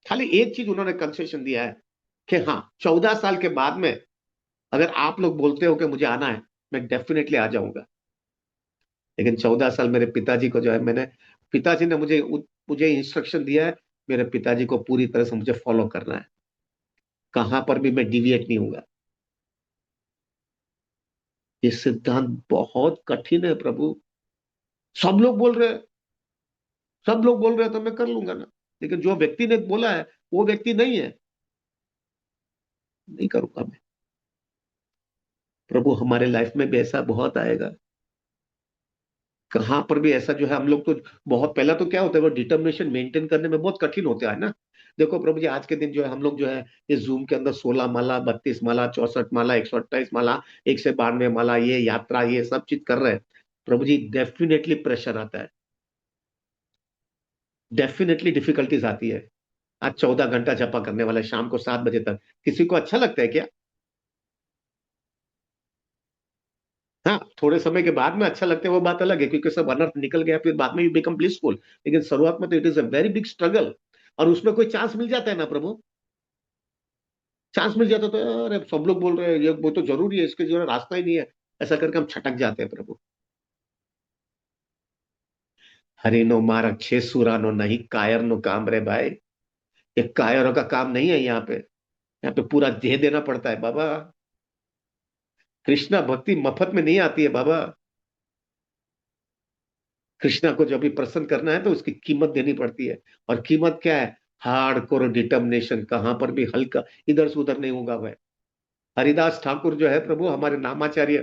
खाली एक चीज उन्होंने कंसेशन दिया है कि हाँ, 14 साल के बाद में अगर आप लोग बोलते हो कि मुझे आना है, मैं डेफिनेटली आ जाऊंगा। लेकिन 14 साल मेरे पिताजी को जो है, मैंने, पिताजी ने मुझे मुझे इंस्ट्रक्शन दिया है, मेरे पिताजी को पूरी तरह से मुझे फॉलो करना है। कहां पर भी मैं डिविएट नहीं होऊंगा। ये सिद्धांत बहुत कठिन है प्रभु। सब लोग बोल रहे हैं, सब लोग बोल रहे हैं तो मैं कर लूंगा ना, लेकिन जो व्यक्ति ने बोला है वो व्यक्ति नहीं है, नहीं करूंगा मैं। प्रभु हमारे लाइफ में भी ऐसा बहुत आएगा, कहां पर भी ऐसा जो है हम लोग तो बहुत पहला तो क्या होता है, वो डिटर्मिनेशन मेंटेन करने में बहुत कठिन होता है ना। देखो प्रभु जी, आज के दिन जो है हम लोग जो है इस जूम के अंदर 16 माला, 32 माला, 64 माला, 128 माला, 192 माला, ये यात्रा, ये सब चीज कर रहे हैं। प्रभु जी डेफिनेटली प्रेशर आता है, डेफिनेटली डिफिकल्टीज आती है। आज 14 घंटा जपा करने वाला है, शाम को 7 बजे तक, किसी को अच्छा लगता है क्या? हाँ, थोड़े समय के बाद में अच्छा लगता है वो बात अलग है, क्योंकि सब अनर्थ निकल गया, फिर बाद में यू बिकम ब्लिसफुल। लेकिन शुरुआत में तो it is a very big struggle. और उसमें कोई चांस मिल जाता है ना प्रभु, चांस मिल जाता तो अरे सब लोग बोल रहे हैं ये वो तो जरूरी है, इसके जो है रास्ता ही नहीं है, ऐसा करके हम छटक जाते हैं प्रभु। हरिनो मार छे सुरानो नहीं कायर नो काम रे भाई। ये कायरों का काम नहीं है यहाँ पे, यहाँ पे पूरा दे देना पड़ता है बाबा। कृष्णा भक्ति मफत में नहीं आती है बाबा। कृष्णा को जब भी प्रसन्न करना है तो उसकी कीमत देनी पड़ती है। और कीमत क्या है? हार्ड कोर डिटर्मिनेशन, कहां पर भी हल्का इधर से उधर नहीं होगा वह। हरिदास ठाकुर जो है प्रभु हमारे नामाचार्य,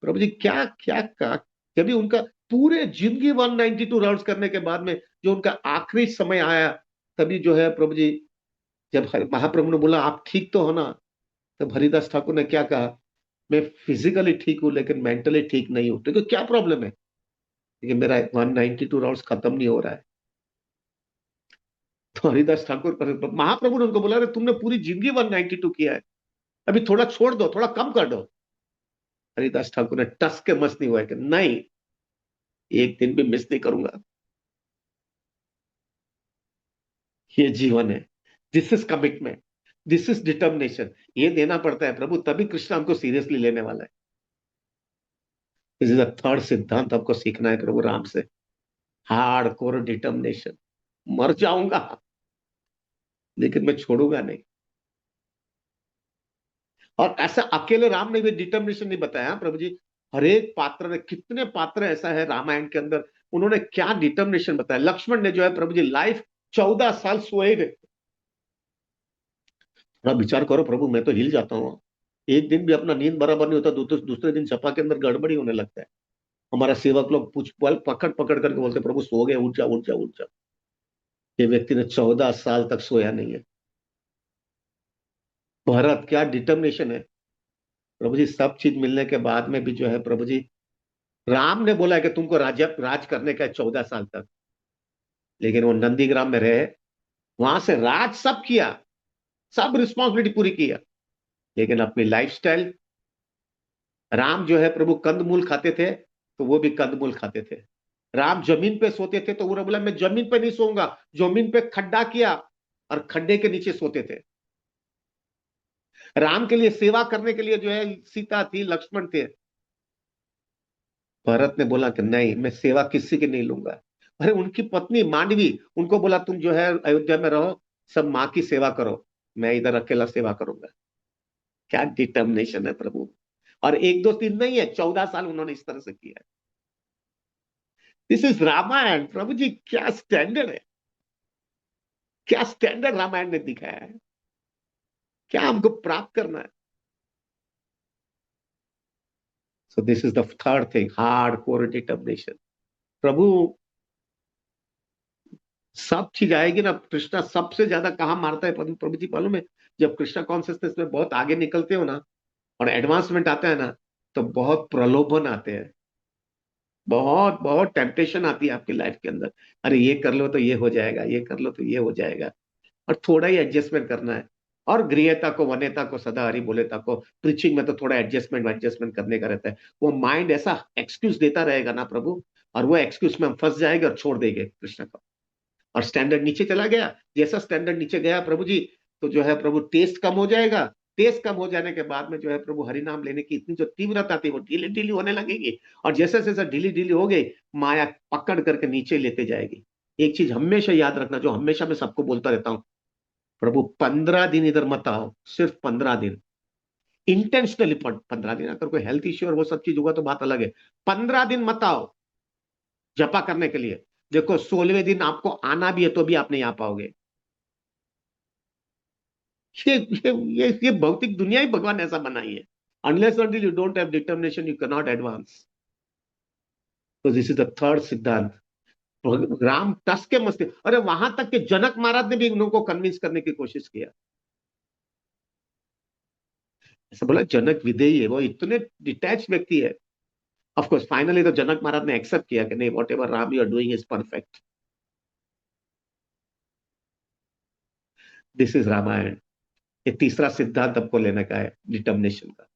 प्रभु जी क्या क्या का, जब भी उनका पूरे जिंदगी 192 राउंड्स करने के बाद में जो उनका आखिरी समय आया, तभी जो है प्रभु जी, जब महाप्रभु ने बोला आप ठीक तो हो ना, तब हरिदास ठाकुर ने क्या कहा? मैं फिजिकली ठीक हूं लेकिन मेंटली ठीक नहीं हूं। तो क्या प्रॉब्लम है? लेकिन मेरा 192 राउंड्स खत्म नहीं हो रहा है। तो हरिदास ठाकुर महाप्रभु ने उनको बोला, अरे तुमने पूरी जिंदगी 192 किया है, अभी थोड़ा छोड़ दो, थोड़ा कम कर दो। हरिदास ठाकुर ने टस के मस नहीं हुआ कि नहीं, एक दिन भी मिस नहीं करूंगा। ये जीवन है, this is commitment, this is determination. ये देना पड़ता है प्रभु, तभी कृष्ण हमको सीरियसली लेने वाला है। दिस इज द थर्ड सिद्धांत हमको सीखना है प्रभु राम से, हार्ड कोर डिटर्मिनेशन। मर जाऊंगा लेकिन मैं छोड़ूंगा नहीं। और ऐसा अकेले राम ने भी डिटर्मिनेशन नहीं बताया प्रभु जी, हर एक पात्र ने, कितने पात्र ऐसा है रामायण के अंदर, उन्होंने क्या डिटर्मिनेशन बताया। लक्ष्मण ने जो है प्रभु जी लाइफ 14 साल सोए गए। थोड़ा विचार करो प्रभु, मैं तो हिल जाता हूँ। एक दिन भी अपना नींद बराबर नहीं होता, दूसरे दिन सपा के अंदर गड़बड़ी होने लगता है। हमारा सेवक लोग पूछ पकड़ पकड़ करके बोलते प्रभु सो गए, उठ जा उठ जा उठ जा। ये व्यक्ति ने 14 साल तक सोया नहीं है। भारत क्या डिटर्मिनेशन है प्रभु जी, सब चीज मिलने के बाद में भी जो है प्रभु जी, राम ने बोला है कि तुमको राज्य राज करने का है 14 साल तक, लेकिन वो नंदीग्राम में रहे, वहां से राज सब किया, सब रिस्पॉन्सिबिलिटी पूरी किया, लेकिन अपनी लाइफस्टाइल, राम जो है प्रभु कंदमूल खाते थे तो वो भी कंदमूल खाते थे। राम जमीन पे सोते थे तो उन्होंने बोला मैं जमीन पे नहीं सोऊंगा, जमीन पे खड्डा किया और खड्डे के नीचे सोते थे। राम के लिए सेवा करने के लिए जो है सीता थी, लक्ष्मण थे, भरत ने बोला कि नहीं, मैं सेवा किसी की नहीं लूंगा। अरे उनकी पत्नी मांडवी, उनको बोला तुम जो है अयोध्या में रहो, सब माँ की सेवा करो, मैं इधर अकेला सेवा करूंगा। क्या डिटर्मिनेशन है प्रभु। और एक दो तीन नहीं है, 14 साल उन्होंने इस तरह से किया है। दिस इज रामायण प्रभु जी, क्या स्टैंडर्ड है, क्या स्टैंडर्ड रामायण ने दिखाया है, क्या हमको प्राप्त करना है। So this is the third thing, hard core determination. प्रभु सब चीज आएगी ना, कृष्णा सबसे ज्यादा कहाँ मारता है प्रभु, प्रभु जी मालूम है? जब कृष्णा कॉन्सियसनेस में बहुत आगे निकलते हो ना, और एडवांसमेंट आता है ना, तो बहुत प्रलोभन आते हैं, बहुत बहुत टेम्पटेशन आती है आपकी लाइफ के अंदर। अरे ये कर लो तो ये हो जाएगा, ये कर लो तो ये हो जाएगा, और थोड़ा ही एडजस्टमेंट करना है। और गृहता को वन्यता को सदा हरि बोलेता को, प्रीचिंग में तो थोड़ा एडजस्टमेंट एडजस्टमेंट करने का रहता है। वो माइंड ऐसा एक्सक्यूज देता रहेगा ना प्रभु, और वो एक्सक्यूज में हम फंस जाएंगे और छोड़ देंगे कृष्ण को, और स्टैंडर्ड नीचे चला गया। जैसा स्टैंडर्ड नीचे गया प्रभु जी, तो जो है प्रभु टेस्ट कम हो जाएगा। टेस्ट कम हो जाने के बाद में जो है प्रभु हरि नाम लेने की इतनी जो तीव्रता थी वो ढीली ढीली होने लगेगी। और जैसे जैसे ढीली ढीली हो गई, माया पकड़ करके नीचे लेते जाएगी। एक चीज हमेशा याद रखना, जो हमेशा मैं सबको बोलता रहता हूँ, प्रभु 15 दिन इधर मत आओ, सिर्फ 15 दिन, इंटेंशनली 15 दिन। अगर कोई हेल्थ इश्यू और वो सब चीज होगा तो बात अलग है। 15 दिन मत आओ जपा करने के लिए। देखो 16वें दिन आपको आना भी है तो भी आप नहीं आ पाओगे। ये ये भौतिक दुनिया ही भगवान ऐसा बनाई है। Unless until you don't have determination you cannot advance. तो दिस इज द थर्ड सिद्धांत। राम टस के मस्ती, अरे वहां तक के जनक महाराज ने भी उन लोगों को कन्विंस करने की कोशिश किया। ऐसा बोला जनक विधेयी है, वो इतने डिटैच व्यक्ति है। ऑफ कोर्स फाइनली तो जनक महाराज ने एक्सेप्ट किया कि नहीं, whatever Ram you are doing is perfect. This is Ramayana. ये तीसरा सिद्धांत आपको लेने का है, डिटर्मिनेशन का।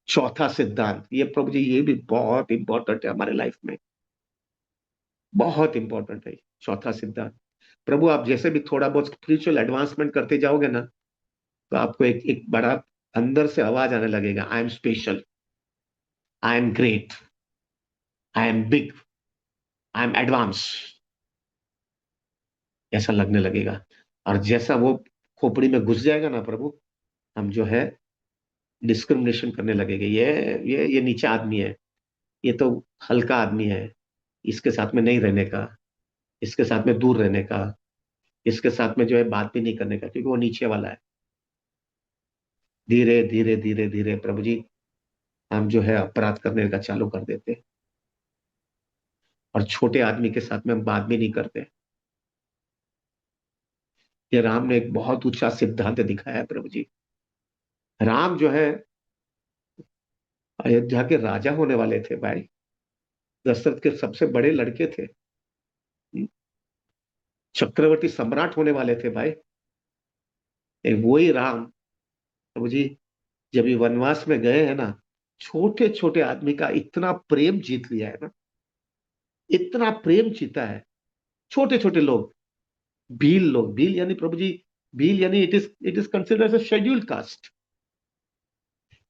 चौथा सिद्धांत, ये प्रभु जी ये भी बहुत इंपॉर्टेंट है हमारे लाइफ में, बहुत इंपॉर्टेंट है। चौथा सिद्धांत, प्रभु आप जैसे भी थोड़ा बहुत स्पिरिचुअल एडवांसमेंट करते जाओगे ना, तो आपको एक एक बड़ा अंदर से आवाज आने लगेगा, I am special, I am great, I am big, I am advance, ऐसा लगने लगेगा। और जैसा वो खोपड़ी में घुस जाएगा ना प्रभु, हम जो है डिस्क्रिमिनेशन करने लगेंगे। ये नीचा आदमी है, ये तो हल्का आदमी है, इसके साथ में नहीं रहने का, इसके साथ में दूर रहने का, इसके साथ में जो है बात भी नहीं करने का, क्योंकि वो नीचे वाला है। धीरे धीरे धीरे धीरे प्रभु जी हम जो है अपराध करने का चालू कर देते हैं, और छोटे आदमी के साथ में हम बात भी नहीं करते। ये राम ने एक बहुत ऊंचा सिद्धांत दिखाया है प्रभु जी। राम जो है अयोध्या के राजा होने वाले थे भाई, दशरथ के सबसे बड़े लड़के थे, चक्रवर्ती सम्राट होने वाले थे भाई। वही राम प्रभु जी जब ये वनवास में गए हैं ना, छोटे छोटे आदमी का इतना प्रेम जीत लिया है ना, इतना प्रेम जीता है। छोटे छोटे लोग, भील लोग, भील यानी प्रभु जी, भील यानी it is considered as a scheduled caste.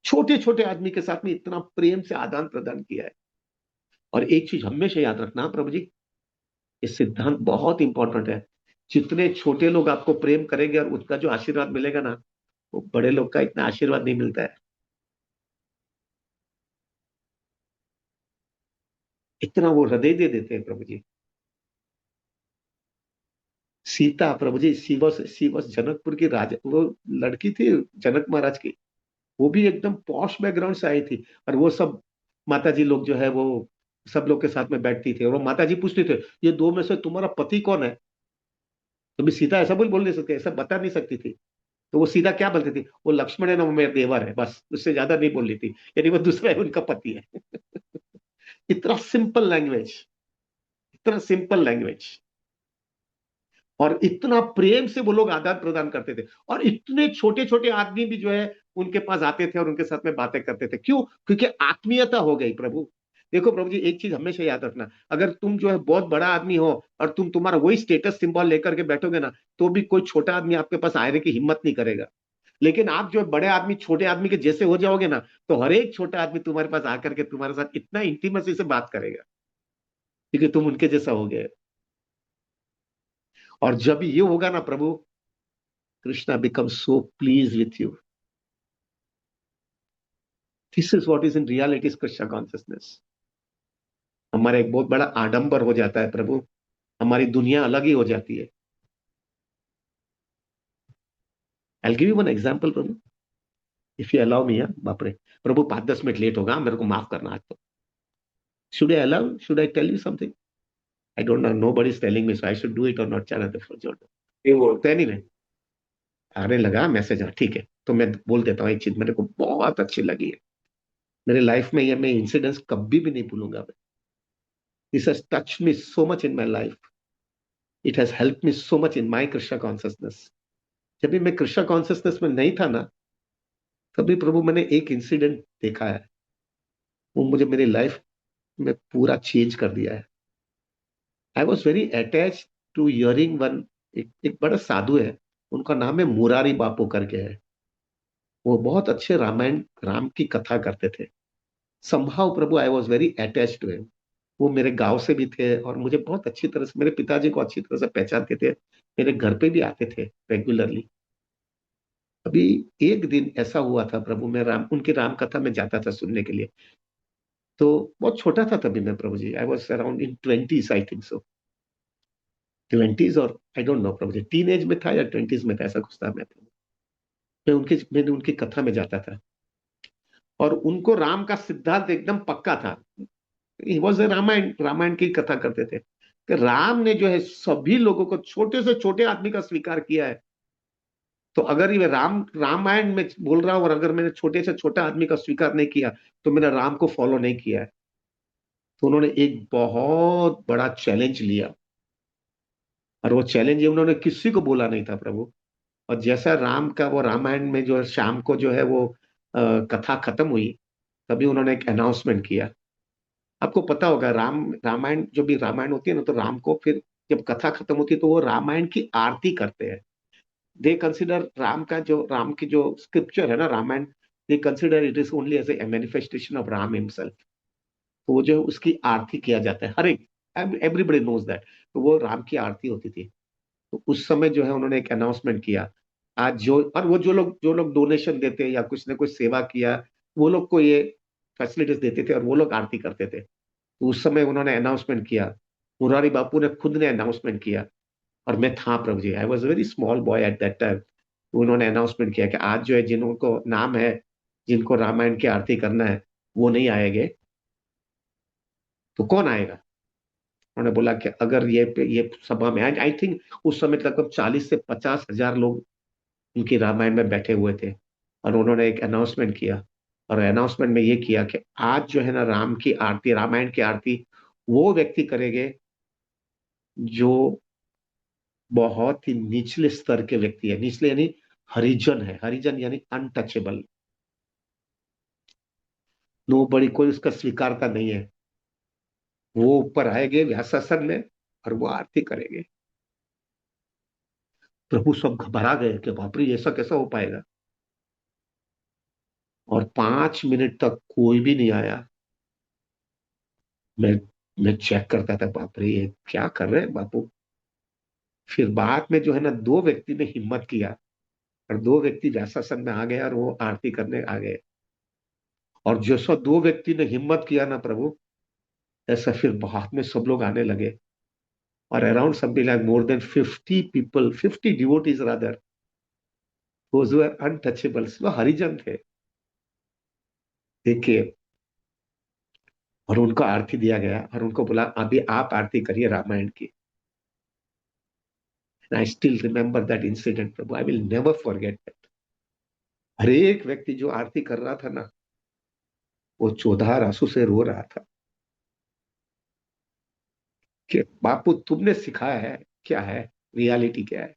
छोटे छोटे आदमी के साथ में इतना प्रेम से आदान प्रदान किया है। और एक चीज हमेशा याद रखना प्रभु जी, ये सिद्धांत बहुत इंपॉर्टेंट है। जितने छोटे लोग आपको प्रेम करेंगे और उसका जो आशीर्वाद मिलेगा ना, वो बड़े लोग का इतना आशीर्वाद नहीं मिलता है। इतना वो हृदय दे देते हैं प्रभु जी। सीता प्रभु जी, सी वॉज जनकपुर की राजा, वो लड़की थी जनक महाराज की। वो भी एकदम पॉश बैकग्राउंड से आई थी। और वो सब माता जी लोग जो है वो सब लोग के साथ में बैठती थी, और वो माता जी पूछते थे ये दो में से तुम्हारा पति कौन है। तो भी सीता ऐसा बोल नहीं सकती, ऐसा बता नहीं सकती थी। तो वो सीधा क्या बोलती थी, वो लक्ष्मण है ना, वो मेरा देवर है, बस उससे ज्यादा नहीं बोल रही थी, यानी वो दूसरा है उनका पति है। इतना सिंपल लैंग्वेज, इतना सिंपल लैंग्वेज, और इतना प्रेम से वो लोग आदान प्रदान करते थे। और इतने छोटे छोटे आदमी भी जो है उनके पास आते थे और उनके साथ में बातें करते थे। क्यों? क्योंकि आत्मीयता हो गई प्रभु। देखो प्रभु जी एक चीज हमेशा याद रखना, अगर तुम जो है बहुत बड़ा आदमी हो और तुम तुम्हारा वही स्टेटस सिंबल लेकर के बैठोगे ना, तो भी कोई छोटा आदमी आपके पास आने की हिम्मत नहीं करेगा। लेकिन आप जो है बड़े आदमी छोटे आदमी के जैसे हो जाओगे ना, तो हर एक छोटा आदमी तुम्हारे पास आकर के तुम्हारे साथ इतना इंटीमेसी से बात करेगा, क्योंकि तुम उनके जैसा हो गए। और जब ये होगा ना प्रभु, Krishna become so please with you. This is what is in reality Krishna consciousness. हमारा एक बहुत बड़ा आडंबर हो जाता है प्रभु, हमारी दुनिया अलग ही हो जाती है। I give you one example Prabhu, if you allow me. बाप रे प्रभु, 5-10 मिनट लेट होगा, मेरे को माफ करना आज तो। Should I allow, should I tell you something? I don't know, nobody is telling me, so I should do it और नॉट? चैनल ये बोलते नहीं मैं, आने लगा मैसेज, हाँ ठीक है, तो मैं बोल देता हूँ एक चीज मेरे को बहुत अच्छी लगी है मेरे लाइफ में। ये मैं इंसिडेंस कभी भी नहीं भूलूंगा मैं। This has touched me so much in my life, it has help me so much in my Krishna consciousness. जब भी मैं कृष्णा कॉन्शियसनेस में नहीं था ना, तभी प्रभु मैंने एक इंसिडेंट देखा है, वो मुझे मेरी लाइफ में पूरा चेंज कर दिया है। I was very attach to hearing one, एक बड़ा साधु है, उनका नाम है मुरारी बापू करके है। वो बहुत अच्छे रामायण राम की कथा करते थे। Somehow प्रभु I was very attach to him. वो मेरे गांव से भी थे और मुझे बहुत अच्छी तरह से, मेरे पिताजी को अच्छी तरह से पहचानते थे, मेरे घर पे भी आते थे रेगुलरली। अभी एक दिन ऐसा हुआ था प्रभु, मैं उनकी राम कथा में जाता था सुनने के लिए। तो बहुत छोटा था तभी मैं प्रभु जी, I was around in twenties, I think so, twenties, और आई डोंट नो प्रभु जी टीन एज में था या ट्वेंटीज में था, ऐसा कुछ था। मैंने उनकी कथा में जाता था, और उनको राम का सिद्धांत एकदम पक्का था। He was a Ramayana, Ramayana की कथा करते थे कि राम ने जो है सभी लोगों को, छोटे से छोटे आदमी का स्वीकार किया है। तो अगर ये रामायण में बोल रहा हूं, और अगर मैंने छोटे से छोटा आदमी का स्वीकार नहीं किया, तो मैंने राम को फॉलो नहीं किया है। तो उन्होंने एक बहुत बड़ा चैलेंज लिया, और वो चैलेंज उन्होंने किसी को बोला नहीं था प्रभु। और जैसा राम का वो रामायण में जो है शाम को जो है वो कथा खत्म हुई, तभी उन्होंने एक अनाउंसमेंट किया। आपको पता होगा, रामायण जो भी रामायण होती है ना, तो राम को फिर जब कथा खत्म होती है तो वो रामायण की आरती करते हैं। दे कंसिडर राम की जो स्क्रिप्चर है ना Ramayana, they consider it is only as a manifestation of Ram himself. तो वो जो है उसकी आरती किया जाता है, हर एक, एवरीबडी नोज दैट। तो वो राम की आरती होती थी। तो उस समय जो है उन्होंने एक अनाउंसमेंट किया, आज जो, और वो जो लोग डोनेशन देते या कुछ ना कुछ सेवा किया, वो लोग को ये फैसिलिटीज देते थे और वो लोग आरती करते थे। तो उस समय उन्होंने अनाउंसमेंट किया, मुरारी बापू ने खुद ने अनाउंसमेंट किया, और मैं था प्रभु जी, I was very small boy at that time. उन्होंने अनाउंसमेंट किया कि आज जो है जिनको नाम है, जिनको रामायण की आरती करना है, वो नहीं आएंगे, तो कौन आएगा। उन्होंने बोला कि अगर ये सभा में, आई थिंक उस समय लगभग 40 से 50 हजार लोग उनकी रामायण में बैठे हुए थे, और उन्होंने एक अनाउंसमेंट किया। और अनाउंसमेंट में ये किया कि आज जो है ना राम की आरती, रामायण की आरती वो व्यक्ति करेंगे जो बहुत ही निचले स्तर के व्यक्ति है, निचले यानी हरिजन है, हरिजन यानी अनटचेबल, नो बड़ी, कोई उसका स्वीकारता नहीं है। वो ऊपर आएंगे व्यासासन में, और वो आरती करेंगे। प्रभु सब घबरा गए कि बाप रे, ऐसा कैसा हो पाएगा। और 5 मिनट तक कोई भी नहीं आया। मैं मैं चेक करता था, बाप रे ये क्या कर रहे हैं बापू। फिर बाद में जो है ना, दो व्यक्ति ने हिम्मत किया, और दो व्यक्ति व्यासासन में आ गए, और वो आरती करने आ गए। और जैसा दो व्यक्ति ने हिम्मत किया ना प्रभु, ऐसा फिर बाद में सब लोग आने लगे। और around something like more than 50 people, 50 devotees rather, those were untouchables, वो हरिजन थे, देखिए। और उनको आरती दिया गया, और उनको बोला अभी आप आरती करिए रामायण की। I still remember that incident प्रभु, I will never forget that. हर एक व्यक्ति जो आरती कर रहा था ना, वो चौधार आंसू से रो रहा था कि बापू तुमने सिखाया है क्या है, रियलिटी क्या है।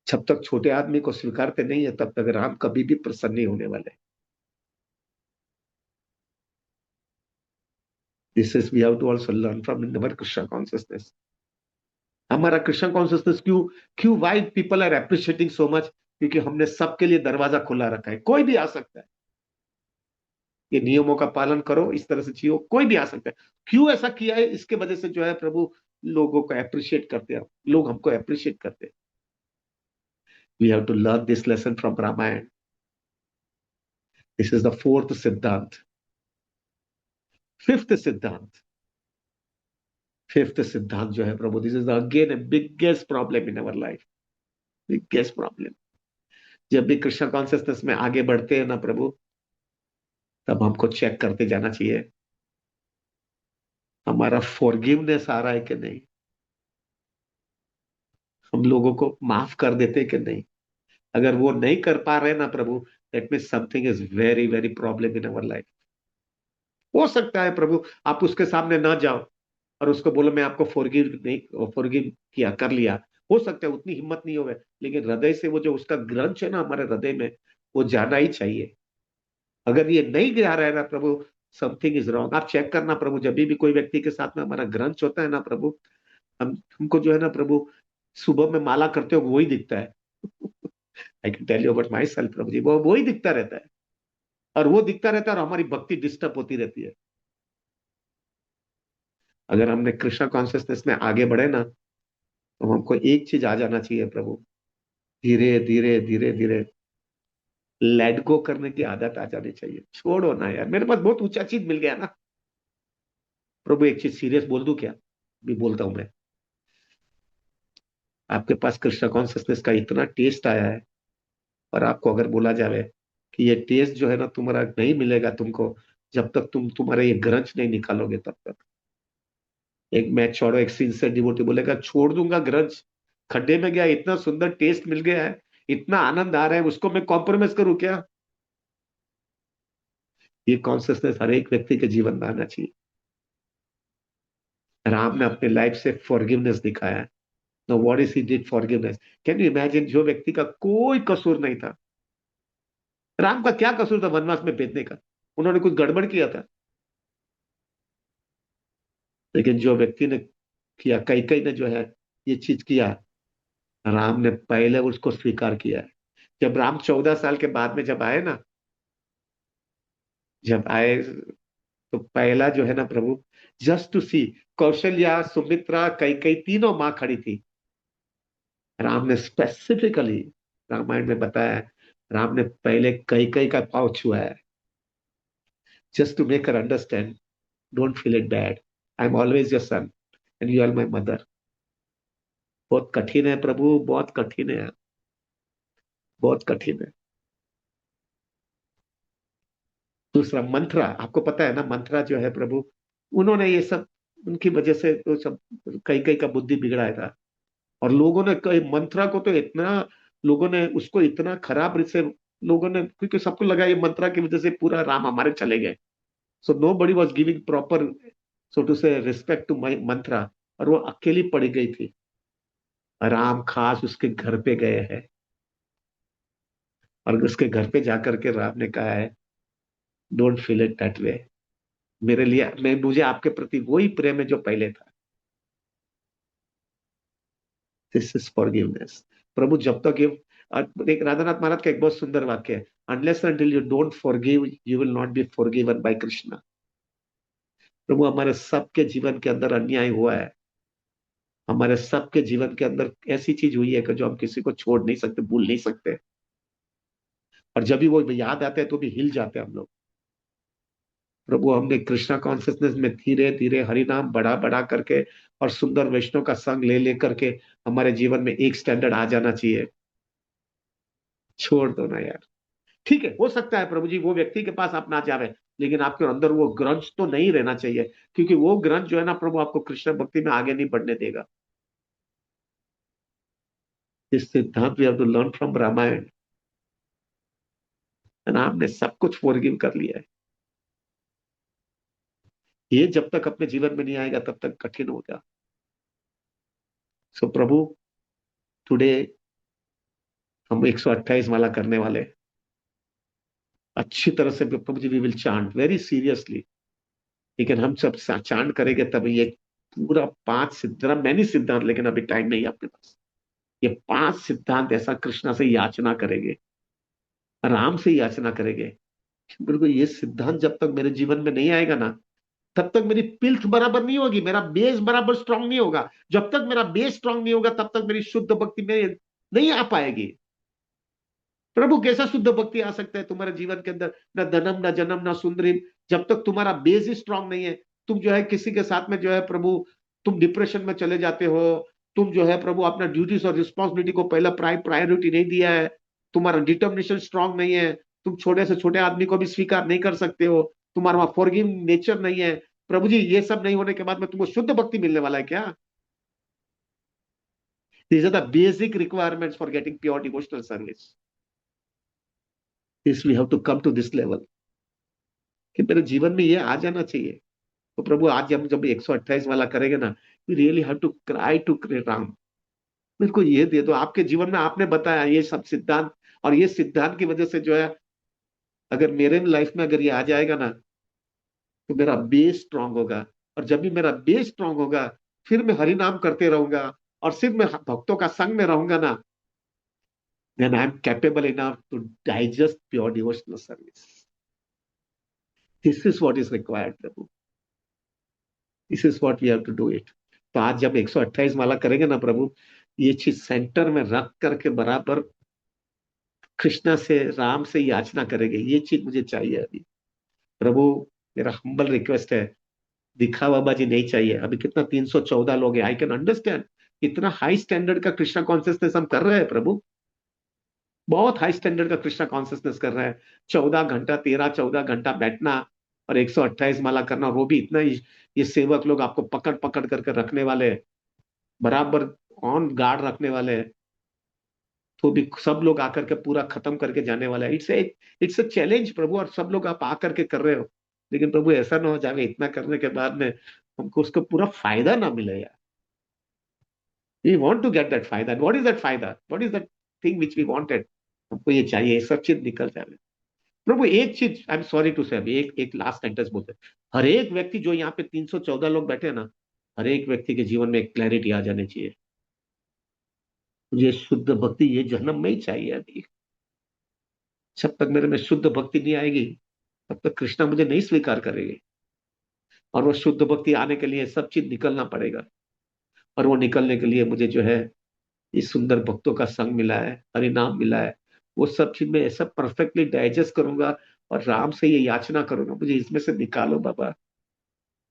जब तक छोटे आदमी को स्वीकारते नहीं है, तब तक राम कभी भी प्रसन्न नहीं होने वाले। This is we have to also learn from our Krishna consciousness. हमारा कृष्ण कॉन्शियसनेस क्यों, why people are appreciating so much, क्योंकि हमने सबके लिए दरवाजा खुला रखा है, कोई भी आ सकता है। ये नियमों का पालन करो, इस तरह से जियो, कोई भी आ सकता है। क्यों ऐसा किया है, इसके वजह से जो है प्रभु लोगों को अप्रिशिएट करते हैं, लोग हमको अप्रिशिएट करते हैं। We have to learn this lesson from Ramayana. This is the fourth सिद्धांत। फिफ्थ सिद्धांत, फिफ्थ सिद्धांत जो है प्रभु, this is again a biggest problem in our life, biggest problem. जब भी कृष्ण कॉन्शियसनेस में आगे बढ़ते हैं ना प्रभु, तब हमको चेक करते जाना चाहिए, हमारा फॉरगिवनेस आ रहा है कि नहीं, हम लोगों को माफ कर देते कि नहीं। अगर वो नहीं कर पा रहे ना प्रभु, that means something is very very problem in our life. हो सकता है प्रभु आप उसके सामने ना जाओ और उसको बोलो मैं आपको फॉरगिव नहीं, फॉरगिव किया, कर लिया। हो सकता है उतनी हिम्मत नहीं होवे, लेकिन हृदय से वो जो उसका ग्रंथ है ना हमारे हृदय में, वो जाना ही चाहिए। अगर ये नहीं जा रहा है ना प्रभु, समथिंग इज रॉन्ग। आप चेक करना प्रभु, जब भी कोई व्यक्ति के साथ में हमारा ग्रंथ होता है ना प्रभु, हमको जो है ना प्रभु, सुबह में माला करते हो वही दिखता है। I can tell you about myself प्रभु जी, वो वही दिखता रहता है। और वो दिखता रहता है, और हमारी भक्ति डिस्टर्ब होती रहती है। अगर हमने कृष्णा कॉन्शियसनेस में आगे बढ़े ना, तो हमको एक चीज आ जाना चाहिए प्रभु, धीरे धीरे धीरे धीरे लेट गो करने की आदत आ जानी चाहिए। छोड़ो ना यार, मेरे पास बहुत ऊंचा चीज मिल गया ना। प्रभु एक चीज सीरियस बोल दूं क्या? भी बोलता हूं मैं। आपके पास कृष्णा कॉन्शियसनेस का इतना टेस्ट आया है, और आपको अगर बोला जाए कि ये टेस्ट जो है ना तुम्हारा नहीं मिलेगा तुमको, जब तक तुम्हारे ये ग्रंथ नहीं निकालोगे तब तक। एक मैच छोड़ो, एक सिंसियर डिवोटी बोलेगा छोड़ दूंगा ग्रंथ, खड्डे में गया, इतना सुंदर टेस्ट मिल गया है, इतना आनंद आ रहा है, उसको मैं कॉम्प्रोमाइज करूं क्या? ये कॉन्शियसनेस हर एक व्यक्ति के जीवन में आना चाहिए। राम ने अपने लाइफ से फॉरगिवनेस दिखाया है। No, what is he did forgiveness? Can you imagine, जो व्यक्ति का कोई कसूर नहीं था, राम का क्या कसूर था वनवास में भेजने का? उन्होंने कुछ गड़बड़ किया था? लेकिन जो व्यक्ति ने किया, कई कई ने जो है ये चीज किया, राम ने पहले उसको स्वीकार किया है। जब राम 14 साल के बाद में जब आए ना, जब आए, तो पहला जो है ना प्रभु, जस्ट टू सी, कौशल्या, सुमित्रा, कई कई तीनों माँ खड़ी थी। राम ने स्पेसिफिकली रामायण में बताया है, राम ने पहले कई कई का पाँव छुआ है, just to make her understand, don't feel it bad, I am always your son and you are my mother. बहुत कठिन है प्रभु, बहुत कठिन है, बहुत कठिन है। दूसरा मंत्रा, आपको पता है ना, मंत्रा जो है प्रभु, उन्होंने ये सब, उनकी वजह से तो सब कई कई का बुद्धि बिगड़ा था। और लोगों ने कई मंत्रा को तो इतना, लोगों ने उसको इतना खराब से, लोगों ने, क्योंकि सबको लगा ये मंत्रा की वजह से पूरा राम हमारे चले गए। So nobody was giving proper, so to say, respect to my mantra. और वो अकेली पड़ गई थी। राम खास उसके घर पे गए हैं, और उसके घर पे जाकर के राम ने कहा है, don't feel it that way, मेरे लिए, मैं, मुझे आपके प्रति वही प्रेम है जो पहले था। This is forgiveness. प्रभु जब तक ये, एक राधानाथ महाराज का एक बहुत सुंदर वाक्य है, unless until you don't forgive, you will not be forgiven by Krishna। प्रभु हमारे सबके जीवन के अंदर अन्याय हुआ है, हमारे सबके जीवन के अंदर ऐसी चीज हुई है कि जो हम किसी को छोड़ नहीं सकते, भूल नहीं सकते। और जब भी वो याद आते हैं तो भी हिल जाते हैं हम लोग। प्रभु हमने कृष्णा कॉन्शियसनेस में धीरे धीरे हरि नाम बढ़ा बढ़ा करके, और सुंदर वैष्णव का संग ले लेकर के हमारे जीवन में एक स्टैंडर्ड आ जाना चाहिए। छोड़ दो ना यार। ठीक है, हो सकता है प्रभु जी वो व्यक्ति के पास आप ना जावे, लेकिन आपके अंदर वो ग्रंथ तो नहीं रहना चाहिए, क्योंकि वो ग्रंथ जो है ना प्रभु, आपको कृष्ण भक्ति में आगे नहीं बढ़ने देगा। इस सिद्धांत we have to learn from Ramayana. आपने सब कुछ फॉरगिव कर लिया है। ये जब तक अपने जीवन में नहीं आएगा तब तक कठिन होगा। सो प्रभु, टुडे हम 128 माला करने वाले हैं। अच्छी तरह से प्रभु जी we will chant very seriously. लेकिन हम सब चांट करेंगे तभी ये पूरा 5 सिद्धांत, मैंने सिद्धांत, लेकिन अभी टाइम नहीं है अपने पास। ये 5 सिद्धांत ऐसा कृष्णा से याचना करेंगे, राम से याचना करेंगे। बिल्कुल, ये सिद्धांत जब तक मेरे जीवन में नहीं आएगा ना, तब तक मेरी पिल्थ बराबर नहीं होगी, मेरा बेस बराबर स्ट्रांग नहीं होगा। जब तक मेरा बेस स्ट्रांग नहीं होगा तब तक मेरी शुद्ध भक्ति में नहीं आ पाएगी। प्रभु कैसा शुद्ध भक्ति आ सकता है तुम्हारे जीवन के अंदर? ना धनम, ना जन्म, ना सुंदरी, जब तक तुम्हारा बेस ही स्ट्रांग नहीं है। तुम जो है किसी के साथ में जो है प्रभु, तुम डिप्रेशन में चले जाते हो। तुम जो है प्रभु अपना ड्यूटीज और रिस्पॉन्सिबिलिटी को पहला प्रायोरिटी नहीं दिया है। तुम्हारा डिटर्मिनेशन स्ट्रांग नहीं है। तुम छोटे से छोटे आदमी को भी स्वीकार नहीं कर सकते हो। तुम्हारा वहां फॉरगिव नेचर नहीं है। प्रभु जी ये सब नहीं होने के बाद में तुमको शुद्ध भक्ति मिलने वाला है क्या? These are the basic requirements for getting pure devotional service. This we have to come to this level, कि मेरे जीवन में ये आ जाना चाहिए। तो प्रभु आज हम जब 128 वाला करेंगे ना, we really have to cry to Ram, मेरे को ये दे दो। आपके जीवन में आपने बताया ये सब सिद्धांत, और ये सिद्धांत की वजह से जो है, अगर मेरे लाइफ में अगर ये आ जाएगा ना, तो मेरा बेस स्ट्रांग होगा। और जब भी मेरा बेस स्ट्रांग होगा, फिर मैं हरि नाम करते रहूंगा, और सिर्फ मैं भक्तों का संग में रहूंगा ना, then I am capable enough to digest pure devotional service. This is what is required प्रभु। This is what we have to do it. तो आज जब 128 माला करेंगे ना प्रभु, ये चीज सेंटर में रख करके बराबर कृष्णा से, राम से याचना करेंगे, ये चीज मुझे चाहिए अभी प्रभु। मेरा हम्बल रिक्वेस्ट है, दिखावाबाजी नहीं चाहिए। अभी कितना 314 लोग हैं, आई कैन अंडरस्टैंड। इतना हाई स्टैंडर्ड का कृष्णा कॉन्शियसनेस हम कर रहे हैं प्रभु, बहुत हाई स्टैंडर्ड का कृष्णा कॉन्शियसनेस कर रहे हैं। 14 घंटा, 13-14 घंटा बैठना और 128 माला करना, वो भी इतना ही। ये सेवक लोग आपको पकड़ पकड़ करके रखने वाले हैं, बराबर ऑन गार्ड रखने वाले हैं, तो भी सब लोग आकर के पूरा खत्म करके जाने वाला है। इट्स अ चैलेंज प्रभु, और सब लोग आप आकर के कर रहे हो। लेकिन प्रभु ऐसा ना हो जाए इतना करने के बाद में हमको उसका पूरा फायदा ना मिले यार। We want to get that फायदा, व्हाट इज दैट फायदा, what is that thing which we wanted. हमको ये चाहिए, ये सब चीज निकल जाए प्रभु। एक चीज आई एम सॉरी टू से, अभी एक एक लास्ट सेंटेंस बोलते हैं। हर एक व्यक्ति जो यहाँ पे 314 लोग बैठे हैं ना, हर एक व्यक्ति के जीवन में एक क्लैरिटी आ जानी चाहिए। मुझे शुद्ध भक्ति ये जन्म में ही चाहिए अभी। जब तक मेरे में शुद्ध भक्ति नहीं आएगी, तब तक कृष्णा मुझे नहीं स्वीकार करेगी। और वो शुद्ध भक्ति आने के लिए सब चीज निकलना पड़ेगा। और वो निकलने के लिए मुझे जो है, इस सुंदर भक्तों का संग मिला है, हरिनाम मिला है। वो सब चीज मैं सब परफेक्टली डाइजेस्ट करूंगा और राम से ये याचना करूंगा, मुझे इसमें से निकालो बाबा।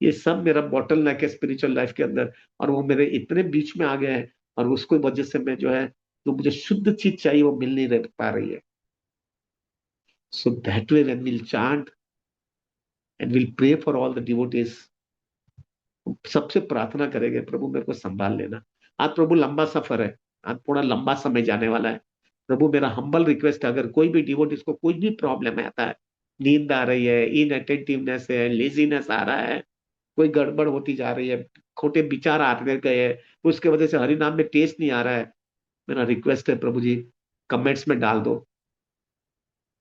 ये सब मेरा बॉटल नेक है स्पिरिचुअल लाइफ के अंदर, और वो मेरे इतने बीच में आ गए हैं। और उसको वजह से मैं जो है, जो मुझे शुद्ध चीज चाहिए वो मिल नहीं रह पा रही है। So that way when will chant and will pray for all the devotees, सबसे प्रार्थना करेंगे प्रभु मेरे को संभाल लेना। आज प्रभु लंबा सफर है, आज थोड़ा लंबा समय जाने वाला है। प्रभु मेरा हम्बल रिक्वेस्ट है, अगर कोई भी डिवोटीज को कोई भी प्रॉब्लम आता है, नींद आ रही है, इनअटेंटिवनेस है, लेजीनेस आ रहा है, कोई गड़बड़ होती जा रही है, खोटे विचार आते गए हैं, तो उसके वजह से हरि नाम में टेस्ट नहीं आ रहा है, मेरा रिक्वेस्ट है प्रभु जी, कमेंट्स में डाल दो,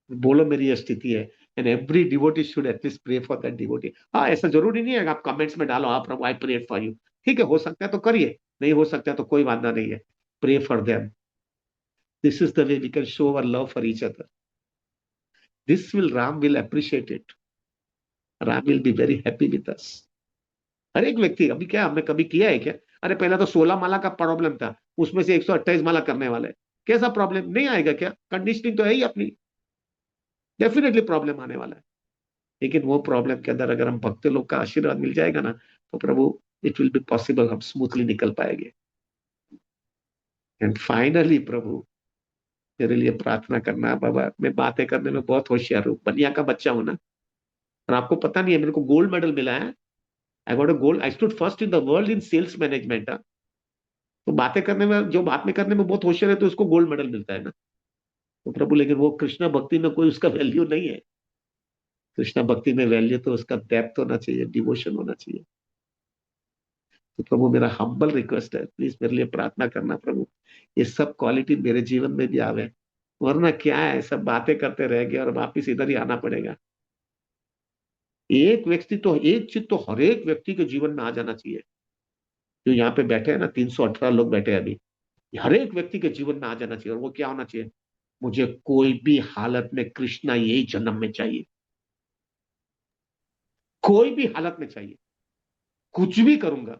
बोलो मेरी ये स्थिति है। And every devotee should at least pray for that devotee. हाँ, ऐसा जरूरी नहीं है कि आप कमेंट्स में डालो, हाँ प्रभु आई प्रे फॉर यू, ठीक है, हो सकता है तो करिए, नहीं हो सकता है तो कोई वादा नहीं है। Pray for them, this is the way we can show our love for each other. This will Ram will appreciate it, Ram will be very happy with us. हर एक व्यक्ति, अभी क्या हमने कभी किया है क्या? अरे पहला तो 16 माला का प्रॉब्लम था, उसमें से 128 माला करने वाले, कैसा प्रॉब्लम नहीं आएगा क्या? कंडीशनिंग तो है ही अपनी, डेफिनेटली प्रॉब्लम आने वाला है। लेकिन वो प्रॉब्लम के अंदर अगर हम भक्त लोग का आशीर्वाद मिल जाएगा ना, तो प्रभु इट विल बी पॉसिबल, हम स्मूथली निकल पाएंगे। एंड फाइनली प्रभु, मेरे लिए प्रार्थना करना बाबा। मैं बातें करने में बहुत होशियार हूँ, बनिया का बच्चा हूं ना, और आपको पता नहीं है मेरे को गोल्ड मेडल मिला है। I got a gold, I stood first in the world in sales management. तो बातें करने में, जो बात में करने में बहुत होशियार है, तो उसको गोल्ड मेडल मिलता है ना। तो प्रभु, लेकिन वो कृष्णा भक्ति में कोई उसका वैल्यू नहीं है। कृष्णा भक्ति में वैल्यू तो उसका डेप्थ होना चाहिए, डिवोशन होना चाहिए। तो प्रभु मेरा हम्बल रिक्वेस्ट है, प्लीज मेरे लिए प्रार्थना करना प्रभु, ये सब क्वालिटी मेरे जीवन में भी आवे। वरना क्या है, सब बातें करते रह गए और वापिस इधर ही आना पड़ेगा। एक व्यक्ति तो, एक चीज तो हर एक व्यक्ति के जीवन में आ जाना चाहिए। जो यहाँ पे बैठे हैं ना, 318 लोग बैठे हैं अभी, हर एक व्यक्ति के जीवन में आ जाना चाहिए। और वो क्या होना चाहिए? मुझे कोई भी हालत में कृष्णा यही जन्म में चाहिए, कोई भी हालत में चाहिए, कुछ भी करूंगा।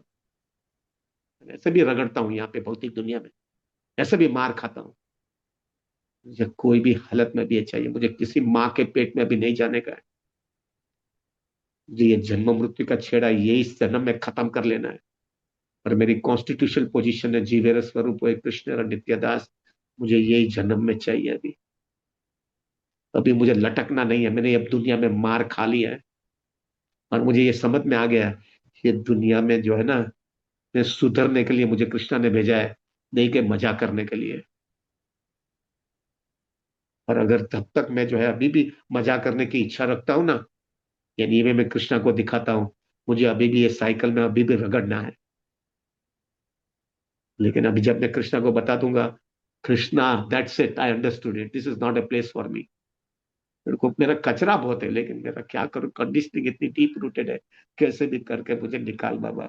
ऐसे भी रगड़ता हूं यहाँ पे भौतिक दुनिया में, ऐसे भी मार खाता हूं, मुझे कोई भी हालत में भी ये चाहिए। मुझे किसी माँ के पेट में भी नहीं जाने का है। मुझे ये जन्म मृत्यु का छेड़ा ये इस जन्म में खत्म कर लेना है। और मेरी कॉन्स्टिट्यूशनल पोजीशन है जीवेर स्वरूप है कृष्ण और नित्यदास, मुझे यही जन्म में चाहिए अभी। अभी मुझे लटकना नहीं है, मैंने अब दुनिया में मार खा लिया है। और मुझे ये समझ में आ गया है, ये दुनिया में जो है ना, मैं सुधरने के लिए मुझे कृष्णा ने भेजा है, नहीं कि मजा करने के लिए। और अगर तब तक मैं जो है अभी भी मजा करने की इच्छा रखता हूं ना, यानी मैं कृष्णा को दिखाता हूं, मुझे अभी भी ये साइकिल में अभी भी रगड़ना है। लेकिन अभी जब मैं कृष्णा को बता दूंगा, Krishna that's it, I understood it, this is not a place for me. मेरे को, मेरा कचरा बहुत है, लेकिन मेरा क्या करूं, कंडीशनिंग इतनी डीप रूटेड है, कैसे भी करके मुझे निकाल बाबा।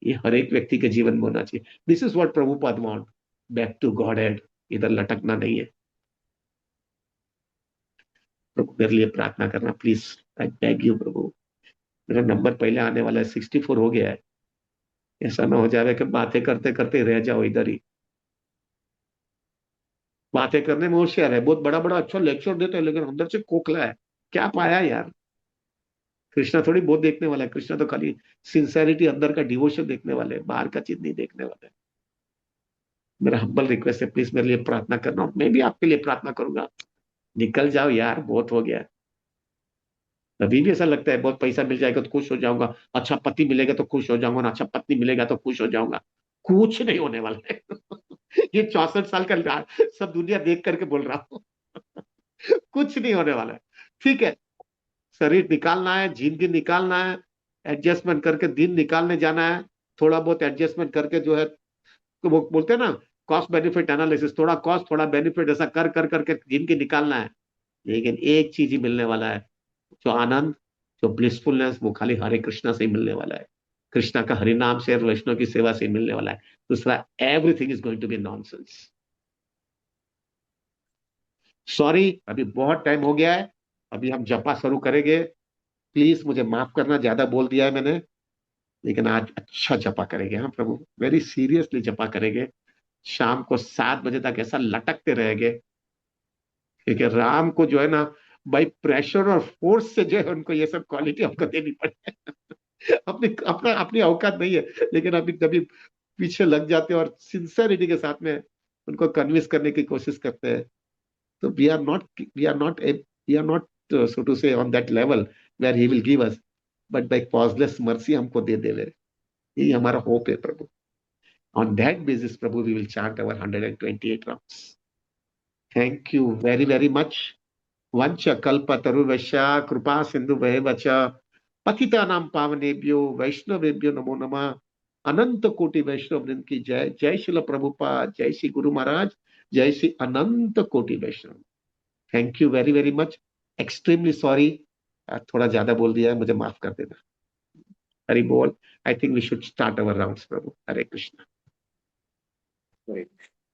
ये हर एक व्यक्ति के जीवन में होना चाहिए। This is what Prabhupada want, back to godhead, इधर लटकना नहीं है। प्रभु मेरे लिए प्रार्थना करना प्लीज, आई बेग यू प्रभु। मेरा नंबर पहले आने वाला है, 64 हो गया है। ऐसा ना हो जाए कि बातें करते करते रह जाओ इधर ही। बातें करने में होशियार है, बहुत बड़ा बड़ा अच्छा लेक्चर देता है, लेकिन अंदर से खोखला है। क्या पाया यार? कृष्णा थोड़ी बहुत देखने वाला है, कृष्णा तो खाली सिंसेरिटी, अंदर का डिवोशन देखने वाले हैं, बाहर का चीज नहीं देखने वाले हैं। मेरा हम्बल रिक्वेस्ट है, प्लीज मेरे लिए प्रार्थना करना, और मैं भी आपके लिए प्रार्थना करूंगा। निकल जाओ यार, बहुत हो गया। अभी भी ऐसा लगता है बहुत पैसा मिल जाएगा तो खुश हो जाऊंगा, अच्छा पति मिलेगा तो खुश हो जाऊंगा, और अच्छा पत्नी मिलेगा तो खुश हो जाऊंगा। कुछ नहीं होने वाला है। ये 64 साल का सब दुनिया देख करके बोल रहा हूँ। कुछ नहीं होने वाला है। ठीक है, शरीर निकालना है, जिंदगी निकालना है, एडजस्टमेंट करके दिन निकालने जाना है। थोड़ा बहुत एडजस्टमेंट करके जो है, तो वो बोलते हैं ना, कॉस्ट बेनिफिट एनालिसिस, थोड़ा कॉस्ट थोड़ा बेनिफिट, ऐसा कर कर करके जिंदगी निकालना है। लेकिन एक चीज ही मिलने वाला है, जो आनंद, जो ब्लिसफुलनेस, वो खाली हरे कृष्णा से ही मिलने वाला है। कृष्णा का हरि नाम से और वैष्णव की सेवा से ही मिलने वाला है। दूसरा everything is going to be nonsense. Sorry, अभी बहुत टाइम हो गया है। अभी हम जपा शुरू करेंगे। प्लीज मुझे माफ करना, ज्यादा बोल दिया है मैंने। लेकिन आज अच्छा जपा करेंगे, हाँ प्रभु, वेरी सीरियसली जपा करेंगे। शाम को 7 बजे तक ऐसा लटकते रहेंगे, क्योंकि राम को जो है ना, बाई प्रेशर और फोर्स से जो है उनको ये सब क्वालिटी हमको देनी पड़े। अपनी अपना अपनी औकात नहीं है, लेकिन अभी कभी पीछे लग जाते हैं और सिंसेरिटी के साथ में उनको कन्विंस करने की कोशिश करते हैं। तो we are not so to say on that level where he will give us, but by causeless mercy हमको दे देवे। यही हमारा होप है प्रभु। ऑन दैट बेसिस प्रभु, we will chant our 128 rounds. Thank you very very much. वंश कल्पतरुवश्या कृपा सिंधु वच पतितानां पावनेभ्यो वैष्णवेभ्यो नमो नमः। अनंत कोटि वैष्णव वृंद की जय। जय श्रील प्रभुपाद, जय श्री गुरु महाराज, जय श्री अनंत कोटि वैष्णव। Thank you very very much. Extremely sorry, थोड़ा ज्यादा बोल दिया है, मुझे माफ कर देना। हरि बोल। I think we should start our rounds प्रभु। हरे कृष्ण। हरे कृष्ण।